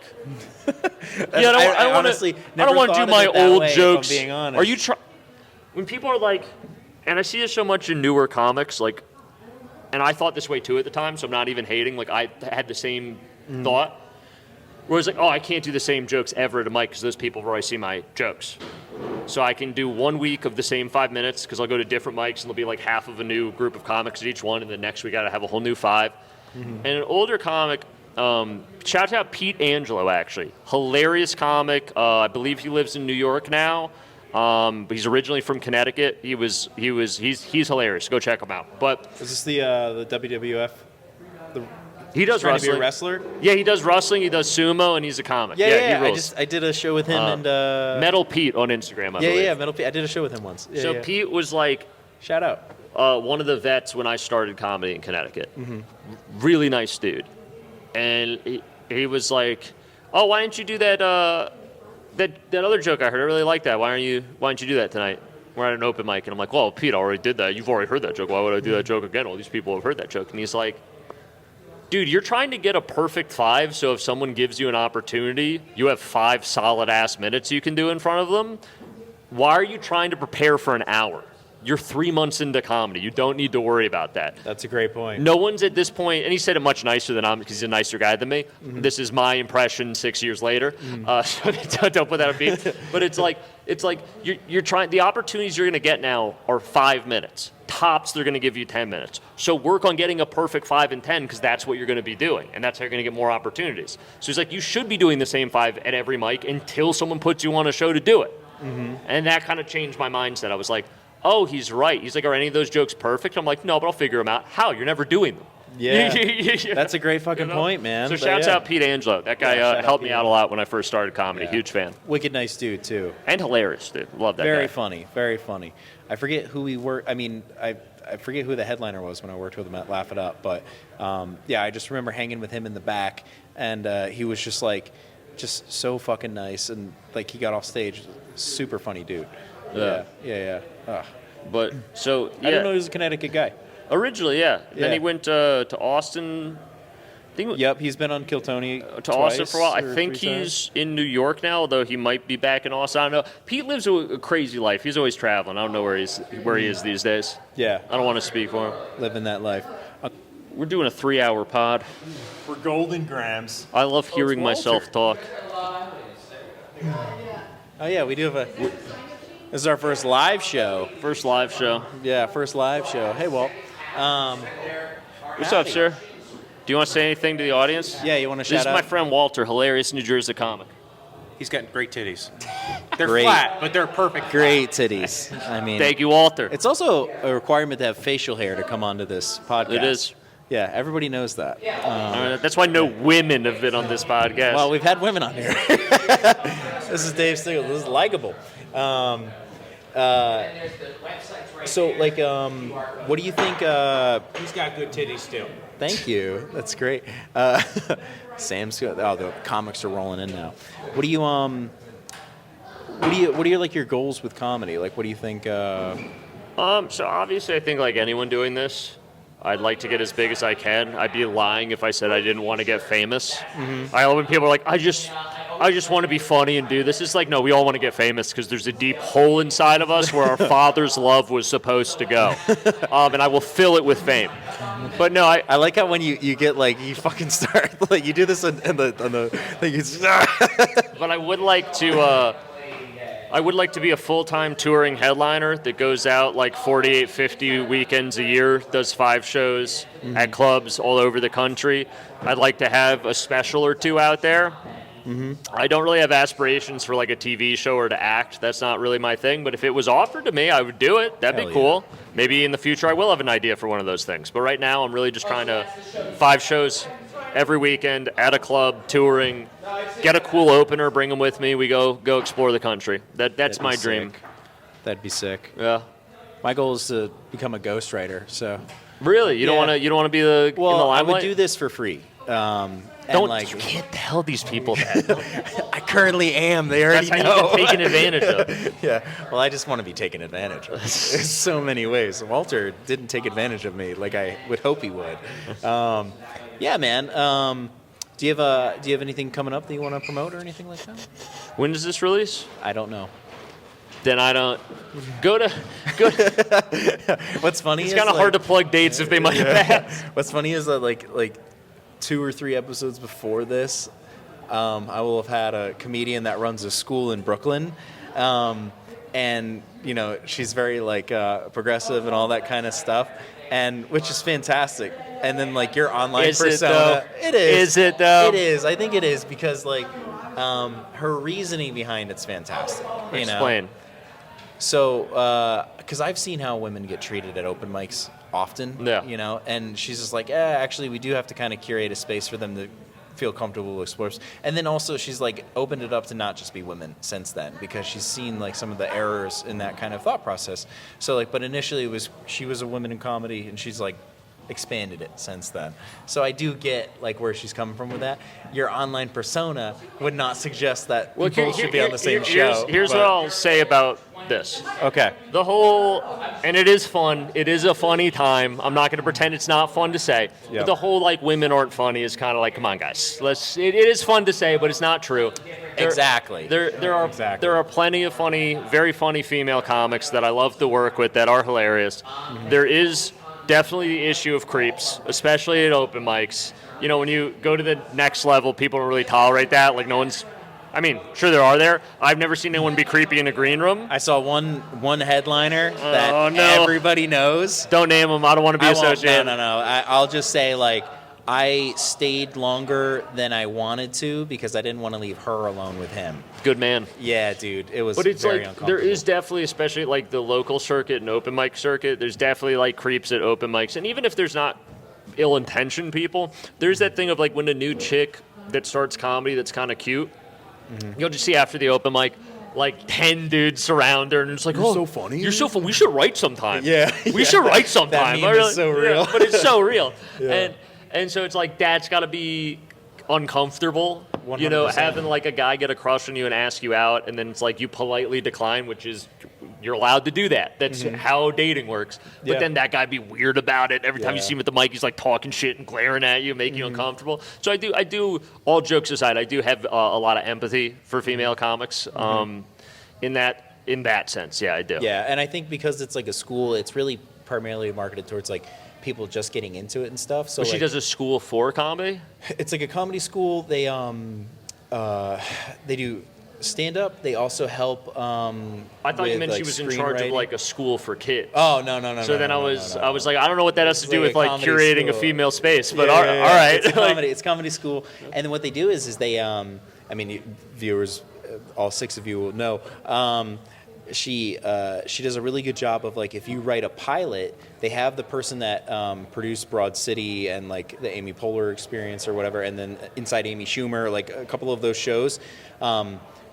S2: I don't want to do my old jokes. Are you when people are like, and I see this so much in newer comics, like, and I thought this way too at the time, so I'm not even hating. Like, I had the same thought. Where it's like, oh, I can't do the same jokes ever at a mic because those people have already seen my jokes. So I can do 1 week of the same 5 minutes because I'll go to different mics and there'll be like half of a new group of comics at each one, and the next week I gotta have a whole new 5. And an older comic Shout out Pete Angelo, actually. Hilarious comic. I believe he lives in New York now. But he's originally from Connecticut. He's hilarious. Go check him out. But
S3: Is this the WWF?
S2: he does
S3: Trying to be
S2: wrestling.
S3: a wrestler?
S2: Yeah, he does wrestling. He does sumo, and he's a comic.
S3: Yeah.
S2: He rules.
S3: I did a show with him and
S2: Metal Pete on Instagram. I believe.
S3: Metal Pete. I did a show with him once. Yeah,
S2: So
S3: yeah.
S2: Pete was like
S3: Shout out.
S2: one of the vets when I started comedy in Connecticut. Really nice dude, and he was like, "Oh, why didn't you do that that other joke I heard? I really like that. Why didn't you do that tonight? We're at an open mic." And I'm like, "Well, Pete, I already did that. You've already heard that joke. Why would I do that joke again? All these people have heard that joke." And he's like, "Dude, you're trying to get a perfect 5, so if someone gives you an opportunity, you have 5 solid-ass minutes you can do in front of them. Why are you trying to prepare for an hour? You're 3 months into comedy. You don't need to worry about that."
S3: That's a great point.
S2: No one's at this point, and he said it much nicer than I'm because he's a nicer guy than me. This is my impression 6 years later. So don't put that on me. But it's like you're trying. The opportunities you're going to get now are 5 minutes. Tops, they're going to give you 10 minutes. So work on getting a perfect 5 and 10 because that's what you're going to be doing, and that's how you're going to get more opportunities. So he's like, you should be doing the same 5 at every mic until someone puts you on a show to do it. And that kind of changed my mindset. I was like, oh, he's right. He's like, are any of those jokes perfect? I'm like, no, but I'll figure them out. How? You're never doing them.
S3: Yeah. That's a great fucking point, man.
S2: So
S3: But
S2: shouts
S3: yeah.
S2: out Pete Angelo. That guy
S3: shout out
S2: helped me
S3: Pete
S2: out a lot when I first started comedy. Huge fan.
S3: Wicked nice dude, too.
S2: And hilarious, dude. Love that
S3: Very
S2: guy.
S3: funny. Very funny. I forget who we were. I mean, I forget who the headliner was when I worked with him at Laugh It Up. But, yeah, I just remember hanging with him in the back. And he was just, just so fucking nice. And, he got off stage. Super funny dude. Yeah. Ugh.
S2: But, so, yeah.
S3: I didn't know he was a Connecticut guy.
S2: Originally, yeah. Then
S3: Yeah.
S2: he went to Austin. I think
S3: Yep, he's been on Kill Tony
S2: to Austin for a while. I think he's in New York now, although he might be back in Austin. I don't know. Pete lives a crazy life. He's always traveling. I don't know where he is these days.
S3: Yeah,
S2: I don't want to speak for him.
S3: living that life.
S2: We're doing a 3-hour pod.
S3: For Golden Grams.
S2: I love hearing
S3: Walter.
S2: myself talk.
S3: Oh, yeah, we do have this is our first live show.
S2: First live show.
S3: Yeah, first live show. Hey, Walt.
S2: What's up, sir? Do you want to say anything to the audience?
S3: Yeah, you want to
S2: This
S3: shout
S2: is
S3: out?
S2: my friend Walter, hilarious New Jersey comic.
S5: He's got great titties. They're
S3: Great.
S5: flat, but they're perfect.
S3: Great titties. I mean,
S2: Thank you, Walter.
S3: it's also a requirement to have facial hair to come onto this podcast.
S2: It is.
S3: Yeah, everybody knows that.
S2: That's why no women have been on this podcast.
S3: Well, we've had women on here. This is Dave Stickle. This is Likable. So, what do you think?
S5: He's got good titties too.
S3: Thank you. That's great. Sam's good. Oh, the comics are rolling in now. What do you What are your your goals with comedy? What do you think?
S2: So obviously, I think like anyone doing this, I'd like to get as big as I can. I'd be lying if I said I didn't want to get famous. I love when people are like, I just want to be funny and do this. It's like, no, we all want to get famous because there's a deep hole inside of us where our father's love was supposed to go, and I will fill it with fame. But no,
S3: I like how when you get you fucking start you do this on the thing. It's
S2: But I would like to. I would like to be a full-time touring headliner that goes out 48, 50 weekends a year, does 5 shows at clubs all over the country. I'd like to have a special or 2 out there. I don't really have aspirations for a TV show or to act. That's not really my thing. But if it was offered to me, I would do it. That'd
S3: Hell
S2: be cool. Maybe in the future I will have an idea for one of those things. But right now I'm really just trying to 5 shows every weekend at a club, touring, get a cool opener, bring them with me. We go explore the country. That's my dream.
S3: That'd be sick.
S2: Yeah.
S3: My goal is to become a ghostwriter. So
S2: Really? You don't want to be in the
S3: I
S2: limelight?
S3: would do this for free.
S2: You can't tell these people that.
S3: I currently am. They already
S2: That's how
S3: know.
S2: you get taken advantage of.
S3: Yeah. Well, I just want to be taken advantage of. There's so many ways. Walter didn't take advantage of me like I would hope he would. Yeah, man. Do you have anything coming up that you want to promote or anything like that?
S2: When does this release?
S3: I don't know.
S2: Then I don't go to.
S3: What's funny
S2: It's
S3: is
S2: kind of hard to plug dates if they might have passed.
S3: What's funny is that like 2 or 3 episodes before this, I will have had a comedian that runs a school in Brooklyn, and she's very progressive and all that kind of stuff, and which is fantastic. and then like your online
S2: Is it,
S3: persona.
S2: though?
S3: It is.
S2: Is it, though?
S3: It is. I think it is because like her reasoning behind it's fantastic. You know?
S2: Explain.
S3: So, because I've seen how women get treated at open mics often,
S2: Yeah.
S3: you know, and she's just like, actually, we do have to kind of curate a space for them to feel comfortable to explore. And then also she's like opened it up to not just be women since then because she's seen like some of the errors in that kind of thought process. So like, but initially she was a woman in comedy and she's like expanded it since then. So I do get like where she's coming from with that. Your online persona would not suggest that people should be on the same show.
S2: Here's what I'll say about this.
S3: Okay.
S2: The whole, and it is fun. It is a funny time. I'm not going to pretend it's not fun to say.
S3: Yep.
S2: But the whole like women aren't funny is kind of like, come on, guys. It is fun to say, but it's not true.
S3: Exactly.
S2: There are plenty of funny, very funny female comics that I love to work with that are hilarious.
S3: Mm-hmm.
S2: There is definitely the issue of creeps, especially at open mics. You know, when you go to the next level, people don't really tolerate that. Like no one's. I mean, sure there are there. I've never seen anyone be creepy in a green room.
S3: I saw one headliner that
S2: Oh, no.
S3: everybody knows.
S2: Don't name them. I don't want to be associated.
S3: No. I'll just say, like, I stayed longer than I wanted to because I didn't want to leave her alone with him.
S2: Good man.
S3: Yeah, dude. It was
S2: But it's
S3: very
S2: like,
S3: uncomfortable.
S2: there is definitely, especially like the local circuit and open mic circuit, there's definitely like creeps at open mics. And even if there's not ill-intentioned people, there's that thing of like when a new chick that starts comedy that's kind of cute, you'll just see after the open mic, like 10 dudes surround her, and it's like,
S3: You're so funny.
S2: You're so funny. We should write sometime.
S3: Yeah.
S2: We should write sometime.
S3: That meme is so real.
S2: But it's so real.
S3: Yeah.
S2: And so it's like, that's got to be uncomfortable. You know,
S3: 100%.
S2: having like a guy get a crush on you and ask you out, and then it's like you politely decline, which is, you're allowed to do that. That's how dating works. But
S3: Yeah.
S2: then that guy be weird about it. Every time you
S3: Yeah.
S2: see him at the mic, he's like talking shit and glaring at you, making you uncomfortable. So I do. All jokes aside, I do have a lot of empathy for female comics. In that sense, yeah, I do.
S3: Yeah, and I think because it's like a school, it's really primarily marketed towards like people just getting into it and stuff. So
S2: But she
S3: like,
S2: does a school for comedy.
S3: it's like a comedy school. They do stand up. They also help.
S2: I thought you
S3: with,
S2: meant
S3: like,
S2: she was in charge of
S3: screenwriting.
S2: like a school for kids.
S3: Oh no.
S2: So then I was like, I don't know what that has to
S3: It's
S2: do
S3: like
S2: with
S3: a
S2: like
S3: comedy
S2: curating a
S3: school.
S2: female space, but
S3: Yeah,
S2: all
S3: yeah.
S2: right.
S3: It's a
S2: Like,
S3: comedy. It's comedy school, and what they do is they. I mean, viewers, all 6 of you will know. She does a really good job of like if you write a pilot, they have the person that produced Broad City and like the Amy Poehler Experience or whatever, and then Inside Amy Schumer, like a couple of those shows.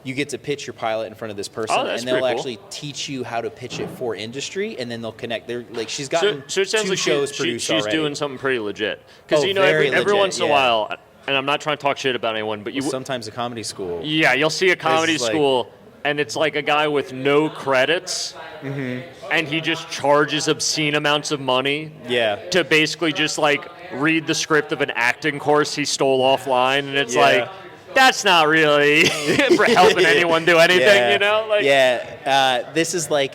S3: You get to pitch your pilot in front of this person,
S2: that's
S3: and they'll
S2: pretty cool.
S3: actually teach you how to pitch it for industry, and then they'll connect. They're like she's gotten
S2: so it sounds
S3: 2
S2: like
S3: shows
S2: she's
S3: produced
S2: already.
S3: already.
S2: Doing something pretty legit. Because
S3: Oh,
S2: you know,
S3: very
S2: every
S3: legit,
S2: once in a
S3: yeah.
S2: while, and I'm not trying to talk shit about anyone, but you
S3: Sometimes a comedy school.
S2: yeah, you'll see a comedy
S3: It's like-
S2: school, and it's like a guy with no credits, and he just charges obscene amounts of money.
S3: Yeah.
S2: To basically just like read the script of an acting course he stole offline, and it's
S3: Yeah.
S2: like, that's not really for helping anyone do anything,
S3: Yeah.
S2: you know? Like,
S3: This is like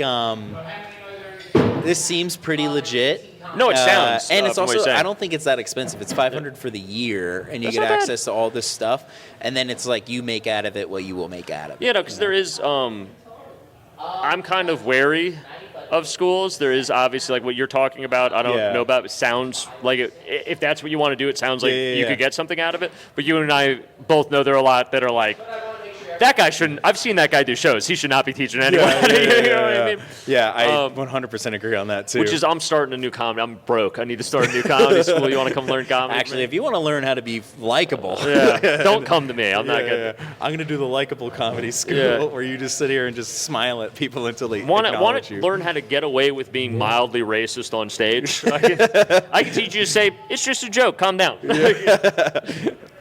S3: this seems pretty legit.
S2: No, it sounds,
S3: and it's
S2: from what
S3: also
S2: you're saying.
S3: I don't think it's that expensive. It's $500 for the year, and you
S2: That's
S3: get
S2: not bad.
S3: access to all this stuff. And then it's like you make out of it what you will make out of it.
S2: Yeah, no, because there is. I'm kind of wary of schools. There is obviously like what you're talking about. I don't
S3: Yeah.
S2: know about. It sounds like if that's what you want to do, it sounds like
S3: Yeah.
S2: you could get something out of it. But you and I both know there are a lot that are like, that guy shouldn't. I've seen that guy do shows. He should not be teaching anyone. You know what I mean?
S3: Yeah, I
S2: Um,
S3: 100% agree on that too.
S2: Which is, I'm starting a new comedy. I'm broke. I need to start a new comedy school. You want to come learn comedy?
S3: actually, if you want to learn how to be likable,
S2: yeah. Don't come to me. I'm not good.
S3: I'm gonna do the likable comedy school
S2: Yeah.
S3: where you just sit here and just smile at people until they
S2: Want
S3: acknowledge
S2: to
S3: you.
S2: learn how to get away with being mildly racist on stage? I can teach you to say, it's just a joke, calm down.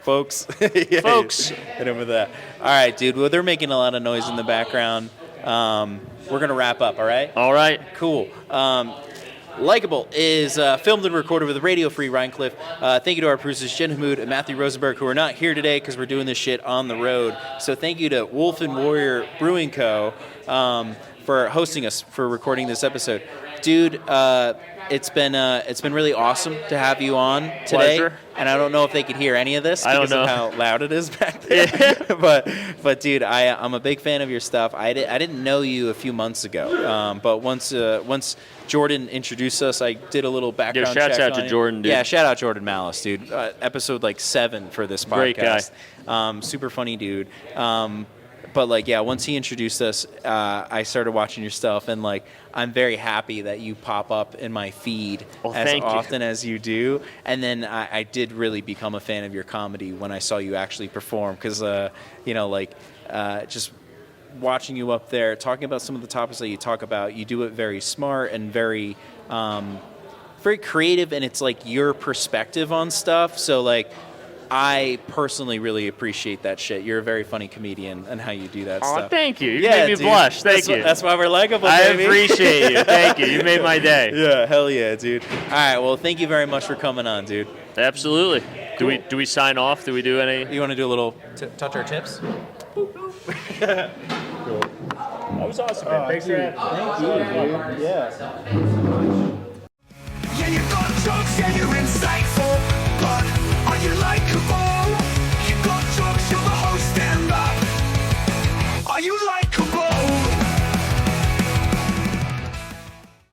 S3: Folks. Yeah,
S2: Folks.
S3: hit him with that. All right, dude. Well, they're making a lot of noise in the background. We're going to wrap up, all right?
S2: All right.
S3: Cool. Likable is filmed and recorded with Radio Free Rhinecliff. Thank you to our producers, Jen Hammoud and Matty Rosenberg, who are not here today because we're doing this shit on the road. So thank you to Wolf and Warrior Brewing Co. For hosting us, for recording this episode. dude, it's been really awesome to have you on today.
S2: Pleasure.
S3: And I don't know if they could hear any of this
S2: I don't
S3: because of
S2: know.
S3: how loud it is back there. but dude, I'm a big fan of your stuff. I didn't know you a few months ago, but once Jordan introduced us, I did a little background check.
S2: shouts out
S3: on
S2: to
S3: you.
S2: Jordan, dude.
S3: Yeah, shout out Jordan Malice, dude. Episode like 7 for this podcast.
S2: Great guy.
S3: Super funny dude. But like, yeah, once he introduced us, I started watching your stuff, and like, I'm very happy that you pop up in my feed as
S2: thank you.
S3: often as you do. And then I did really become a fan of your comedy when I saw you actually perform, because just watching you up there talking about some of the topics that you talk about, you do it very smart and very creative, and it's like your perspective on stuff. So like, I personally really appreciate that shit. You're a very funny comedian and how you do that
S2: Oh,
S3: stuff.
S2: thank you. You
S3: Yeah,
S2: made me
S3: dude.
S2: blush. Thank you.
S3: That's why we're likable,
S2: I
S3: baby.
S2: appreciate you. Thank you. You made my day.
S3: Yeah, hell yeah, dude. All right, well, thank you very much for coming on, dude.
S2: Absolutely. Do we sign off? Do we do any?
S3: You want to do a little...
S5: Touch our tips.
S2: That was awesome, man. Thanks for having me.
S3: Thank you, dude. Yeah.
S1: Yeah, you got jokes, yeah, you're insightful.